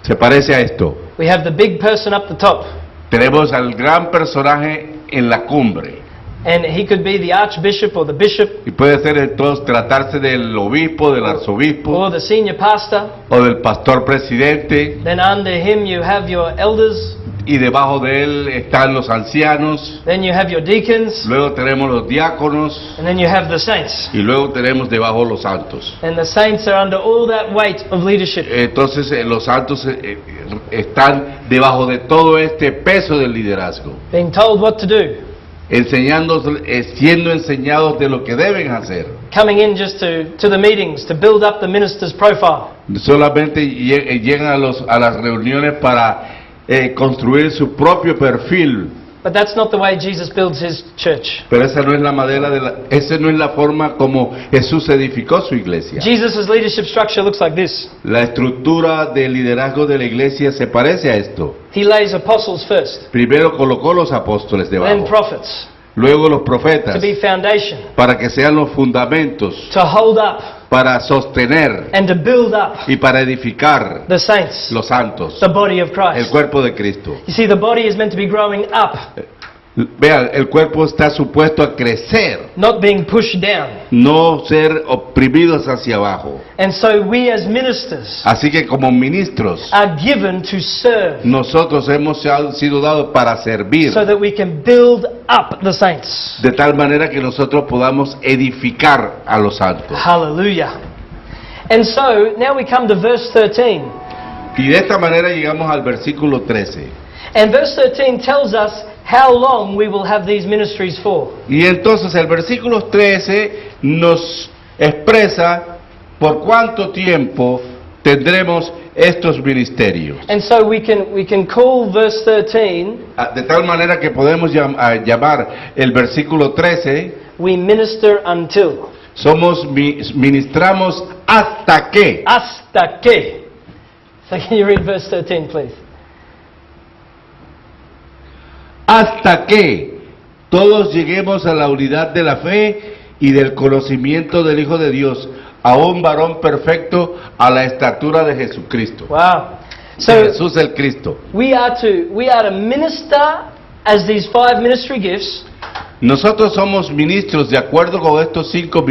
se parece a esto. We have the big person up the top, Tenemos al gran personaje en la cumbre. and he could be the archbishop or the bishop Y puede ser entonces tratarse del obispo, del arzobispo or the senior pastor. o del pastor presidente. Then under him you have your elders. Y debajo de él están los ancianos. Then you have your deacons. Luego tenemos los diáconos. And then you have the saints. Y luego tenemos debajo los santos. And the saints are under all that weight of leadership. Entonces los santos están debajo de todo este peso del liderazgo, Being told what to do. siendo enseñados de lo que deben hacer. Coming in just to the meetings to build up the minister's profile. Solamente llegan a las reuniones para construir su propio perfil. But that's not the way Jesus builds his church. Pero esa no es esa no es la forma como Jesús edificó su iglesia. Jesus' leadership structure looks like this. La estructura del liderazgo de la iglesia se parece a esto. He lays apostles first, Primero colocó los apóstoles then debajo, prophets, luego los to profetas, be foundation, para que sean los fundamentos, to hold up para sostener and to build up y para edificar the saints, los santos, the body of el Christ. cuerpo de Cristo. You see, the body is meant to be growing up. Vean, el cuerpo está supuesto a crecer, not being pushed down. no ser oprimidos hacia abajo. And so we as ministers Así que como ministros, are given to serve nosotros hemos sido dados para servir, so that we can build up the saints. de tal manera que nosotros podamos edificar a los santos. Hallelujah. And so now we come to verse 13. Y de esta manera llegamos al versículo 13. And verse 13 tells us how long we will have these ministries for. Y entonces el versículo 13 nos expresa por cuánto tiempo tendremos estos ministerios. And so we can call verse 13, De tal manera que podemos llamar el versículo 13, we minister until. ministramos hasta que. Hasta que. So can you read verse 13, please? Hasta que todos lleguemos a la unidad de la fe y del conocimiento del Hijo de Dios, a un varón perfecto, a la estatura de Jesucristo. Wow. De So Jesús el Cristo. we are to minister as these 5 ministry gifts. Nosotros somos ministros de acuerdo con estos 5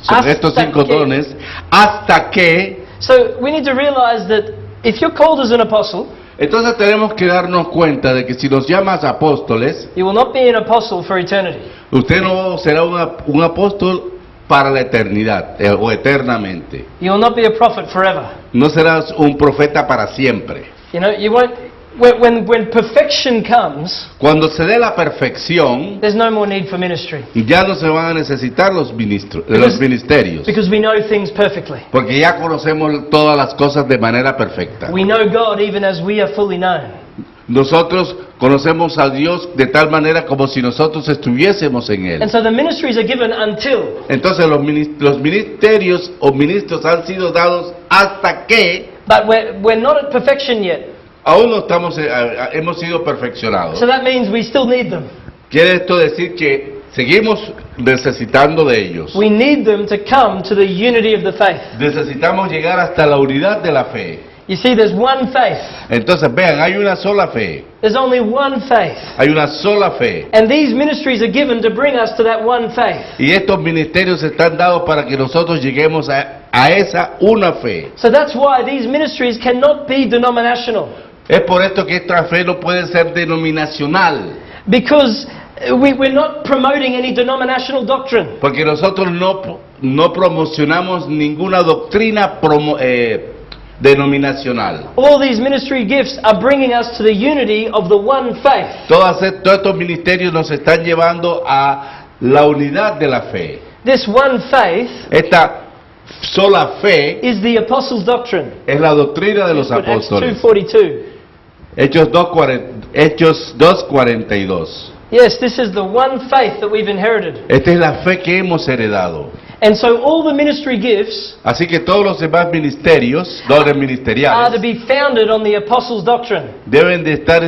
Hasta que. dones, hasta que. So we need to realize that if you're called as an apostle, Entonces tenemos que darnos cuenta de que si nos llamas apóstoles, you will not be an apostle for eternity. usted no será un apóstol para la eternidad o eternamente. You will not be a prophet forever. No serás un profeta para siempre. You know, you won't. When perfection comes, Cuando se dé la perfección, there's no more need for ministry ya no se van a necesitar los ministerios, because we know things perfectly. porque ya conocemos todas las cosas de manera perfecta. We know God even as we are fully known. Nosotros conocemos a Dios de tal manera como si nosotros estuviésemos en Él. And so the ministries are given until. Entonces los ministerios o ministros han sido dados hasta que But we're not at perfection yet. aún no hemos sido perfeccionados. So that means we still need them. Quiere esto decir que seguimos necesitando de ellos. We need them to come to the unity of the faith. Necesitamos llegar hasta la unidad de la fe. You see, there's one faith. Entonces vean, hay una sola fe. There's only one faith. Hay una sola fe. And these ministries are given to bring us to that one faith. Y estos ministerios están dados para que nosotros lleguemos a esa una fe. So that's why these ministries cannot be denominational. Es por esto que esta fe no puede ser denominacional. Because we're not promoting any denominational doctrine. Porque nosotros no promocionamos ninguna doctrina denominacional. All these ministry gifts are bringing us to the unity of the one faith. Todos estos ministerios nos están llevando a la unidad de la fe. This one faith Esta sola fe is the apostles' doctrine. es la doctrina de los Acts apóstoles. 2:42. Hechos 2:42. Yes, this is the one faith that we've inherited. Esta es la fe que hemos heredado. And so all the ministry gifts Así que todos los demás ministerios, dones are to ministeriales, be founded on the apostles' doctrine. deben de estar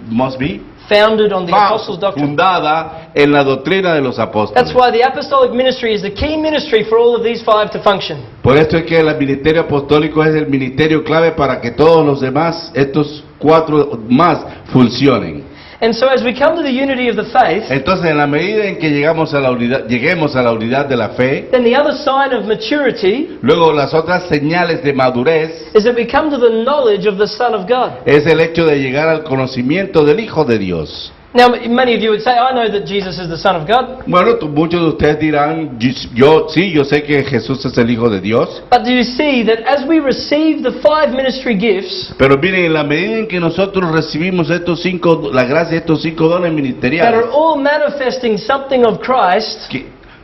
must be Founded on the apostles' doctrine. fundada en la doctrina de los apóstoles. That's why the apostolic ministry is the key ministry for all of these 5 to function. Por esto es que el ministerio apostólico es el ministerio clave para que todos los demás, estos 4 más, funcionen. And so as we come to the unity of the faith, Entonces, en la medida en que lleguemos a la unidad de la fe, then the other sign of maturity luego las otras señales de madurez is that we come to the knowledge of the Son of God. es el hecho de llegar al conocimiento del Hijo de Dios. Now, many of you would say, I know that Jesus is the Son of God. Bueno, muchos de ustedes dirán, yo sé que Jesús es el Hijo de Dios, But do you see that as we receive the 5 ministry gifts pero miren, en la medida en que nosotros recibimos la gracia de estos 5 dones that are ministeriales, all manifesting something of Christ,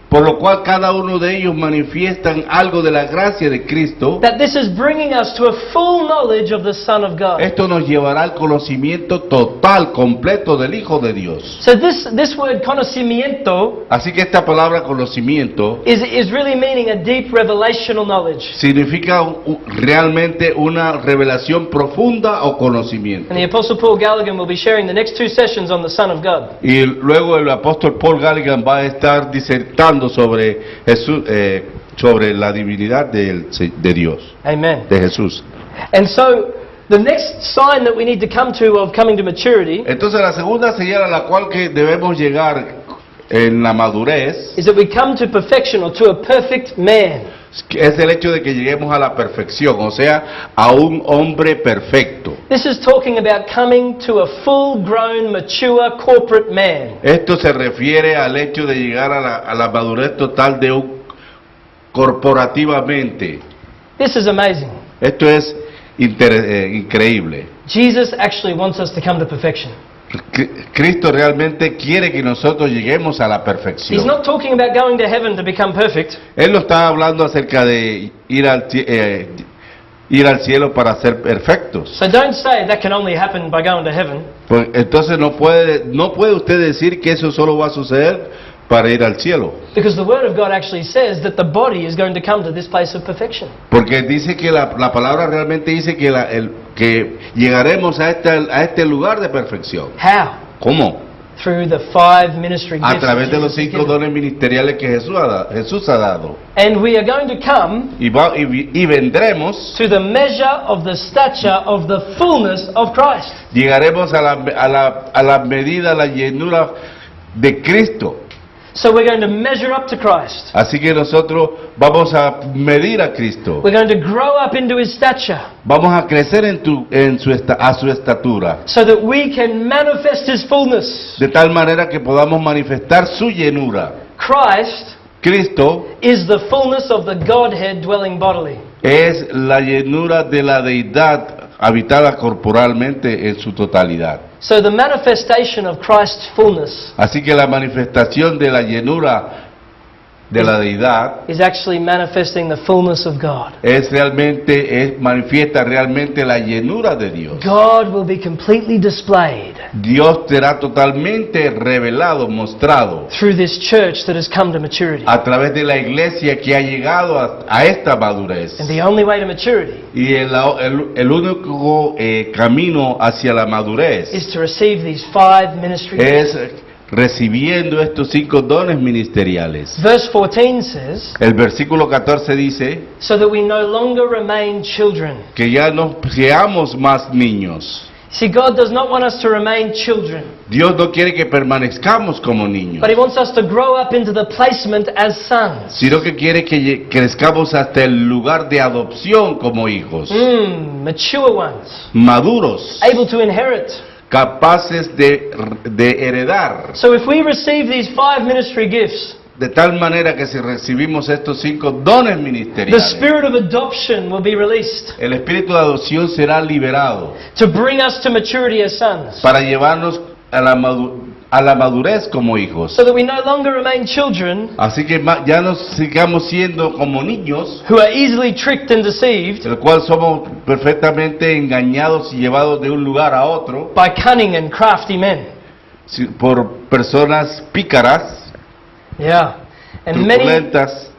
por lo cual cada uno de ellos manifiestan algo de la gracia de Cristo, that this is bringing us to a full knowledge of the Son of God. esto nos llevará al conocimiento total, completo del Hijo de Dios. So this word conocimiento Así que esta palabra conocimiento is really meaning a deep revelational knowledge. significa realmente una revelación profunda o conocimiento. And the Apostle Paul Galligan will be sharing the next 2 sessions on the Son of God. Y luego el apóstol Paul Galligan va a estar disertando sobre Jesús, sobre la divinidad de Dios, Amen. de Jesús. And so The next sign that we need to come to of coming to maturity Entonces la segunda señal a la cual que debemos llegar en la madurez is that we come to perfection or to a perfect man. es el hecho de que lleguemos a la perfección, o sea, a un hombre perfecto. This is talking about coming to a full-grown, mature corporate man. Esto se refiere al hecho de llegar a la madurez total de un corporativamente. This is amazing. Esto es increíble. Jesus actually wants us to come to perfection. Cristo realmente quiere que nosotros lleguemos a la He's perfección. not talking about going to heaven to become perfect. Él no está hablando acerca de ir al cielo para ser perfectos. So don't say that can only happen by going to heaven. Pues entonces no puede usted decir que eso solo va a suceder para ir al cielo. Because the Word of God actually says that the body is going to come to this place of perfection. Porque dice que la palabra realmente dice que, que llegaremos a este lugar de perfección. How? ¿Cómo? Through the 5 ministry gifts. A través de los Jesus has 5 given. dones ministeriales que Jesús ha dado. And we are going to come Y vendremos, to the measure of the stature of the fullness of Christ. llegaremos a la medida, a la llenura de Cristo. So we're going to measure up to Christ. Así que nosotros vamos a medir a Cristo. We're going to grow up into His stature Vamos a crecer a su estatura. so that we can manifest His fullness. De tal manera que podamos manifestar su llenura. Christ Cristo is the fullness of the Godhead dwelling bodily. es la llenura de la deidad habitada corporalmente en su totalidad. So the manifestation of Christ's fullness Así que la manifestación de la llenura de la deidad is actually manifesting the fullness of God. manifiesta realmente la llenura de Dios. God will be completely displayed Dios será totalmente revelado, mostrado through this church that has come to maturity. a través de la iglesia que ha llegado a esta madurez. And the only way to maturity Y el único camino hacia la madurez is to receive these 5 ministry gifts. es recibiendo estos 5 dones ministeriales. Verse 14 says, El versículo 14 dice so that we no longer remain children. que ya no seamos más niños. See, God does not want us to remain children, Dios no quiere que permanezcamos como niños, but He wants us to grow up into the placement as sons. sino que quiere que crezcamos hasta el lugar de adopción como hijos, Mature ones, maduros, able to inherit. capaces de heredar. So if we receive these 5 ministry gifts, De tal manera que si recibimos estos 5 dones the ministeriales, spirit of adoption will be released el espíritu de adopción será liberado to bring us to maturity as sons, para llevarnos a la madurez como hijos. so that we no longer remain children Así que ya no sigamos siendo como niños, who are easily tricked and deceived el cual somos perfectamente engañados y llevados de un lugar a otro by cunning and crafty men. por personas pícaras, Yeah. And many truculentas.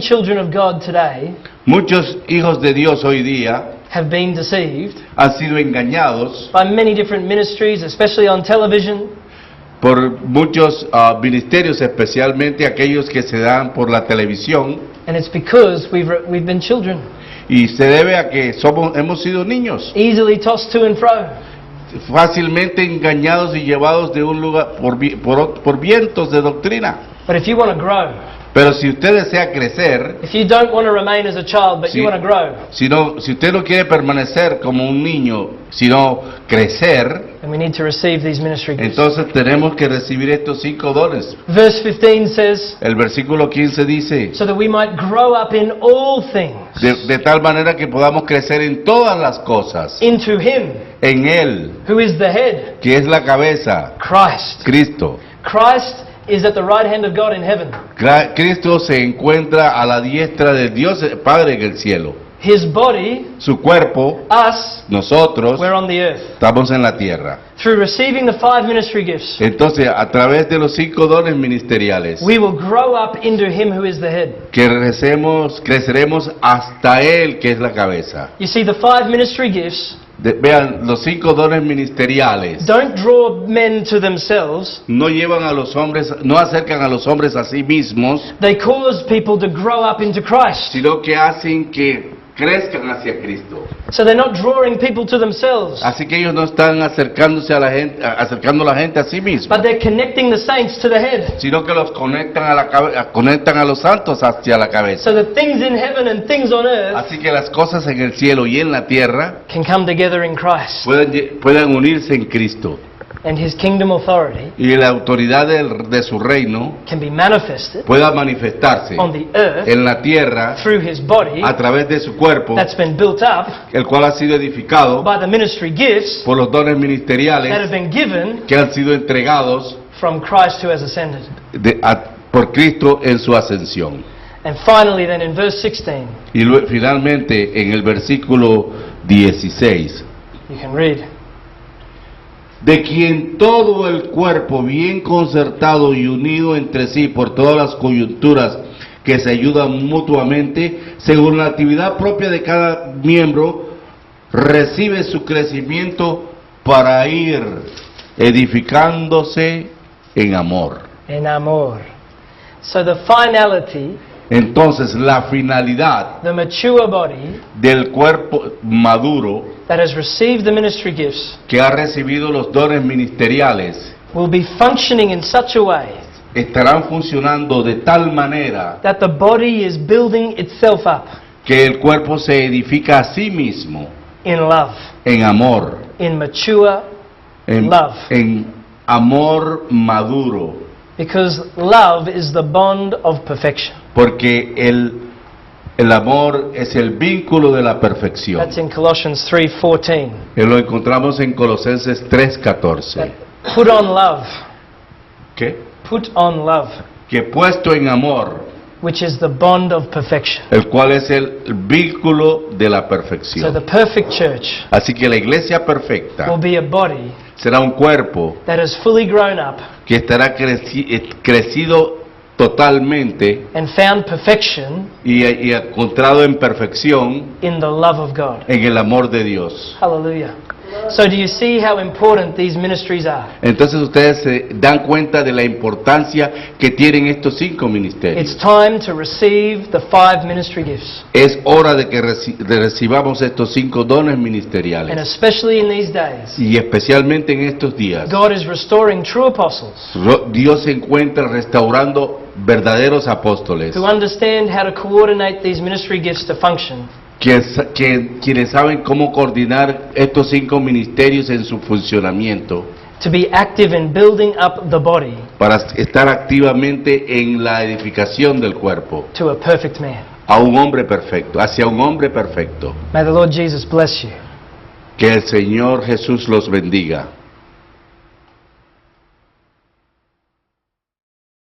children of God today Muchos hijos de Dios hoy día have been deceived han sido engañados by many different ministries, especially on television, por muchos ministerios, especialmente aquellos que se dan por la televisión, and it's because we've been children, y se debe a que hemos sido niños, easily tossed to and fro. fácilmente engañados y llevados de un lugar por vientos de doctrina. But if you want to grow, Pero si usted desea crecer, if you don't want to remain as a child, but Sí. you want to grow, si usted no quiere permanecer como un niño, sino crecer, then we need to receive these ministry gifts. entonces tenemos que recibir estos 5 dones. Verse 15 says, El versículo 15 dice, so that we might grow up in all things de tal manera que podamos crecer en todas las cosas, into Him en Él, who is the head, que es la cabeza, Christ. Cristo. Christ is at the right hand of God in heaven. Cristo se encuentra a la diestra de Dios Padre en el cielo. His body, Su cuerpo, us, nosotros, we're on the earth. estamos en la tierra. Through receiving the 5 ministry gifts, Entonces, a través de los 5 dones ministeriales, we will grow up into Him who is the head. creceremos hasta Él, que es la cabeza. You see, the 5 ministry gifts Vean, los 5 dones ministeriales don't draw men to themselves. no llevan a los hombres, no acercan a los hombres a sí mismos, They cause people to grow up into Christ. sino que hacen que crezcan hacia Cristo. So they're not drawing people to themselves, Así que ellos no están acercándose a la gente, acercando a la gente a sí mismos, but they're connecting the saints to the head. sino que los conectan conectan a los santos hacia la cabeza. So that things in heaven and things on earth Así que las cosas en el cielo y en la tierra can come together in Christ. puedan unirse en Cristo, And His kingdom authority y la autoridad de su reino can be manifested pueda manifestarse on the earth en la tierra through His body a través de su cuerpo, that's been built up el cual ha sido edificado by the ministry gifts por los dones that have ministeriales been given que han sido entregados from Christ who has ascended. por Cristo en su ascensión. And finally then in verse 16, Y finalmente en el versículo 16, you can read, de quien todo el cuerpo bien concertado y unido entre sí por todas las coyunturas que se ayudan mutuamente, según la actividad propia de cada miembro, recibe su crecimiento para ir edificándose en amor. en amor. So the finality, Entonces la finalidad the mature body del cuerpo maduro that has received the ministry gifts que ha recibido los dones ministeriales will be functioning in such a way estarán funcionando de tal manera that the body is building itself up que el cuerpo se edifica a sí mismo in love, en amor, in mature love. en amor maduro, Because love is the bond of perfection. porque el amor es el vínculo de la perfección. That's in Colossians 3:14. Lo encontramos en Colosenses 3:14. Put on love. ¿Qué? Put on love, Que puesto en amor, which is the bond of perfection. el cual es el vínculo de la So perfección. the perfect church Así que la iglesia will perfecta be a body será un cuerpo that has fully grown up que estará crecido totalmente and found perfection y encontrado en perfección in the love of God. en el amor de Dios. Hallelujah. So do you see how important these ministries are? Entonces ustedes se dan cuenta de la importancia que tienen estos 5 ministerios. It's time to receive the 5 ministry gifts. Es hora de que recibamos estos 5 dones And ministeriales. especially in these days, Y especialmente en estos días, God is restoring true apostles Dios se encuentra restaurando verdaderos apóstoles, who understand how to coordinate these ministry gifts to function, quienes saben cómo coordinar estos 5 ministerios en su funcionamiento, to be active in building up the body para estar activamente en la edificación del cuerpo, to a perfect man. a un hombre perfecto, hacia un hombre perfecto. May the Lord Jesus bless you. Que el Señor Jesús los bendiga.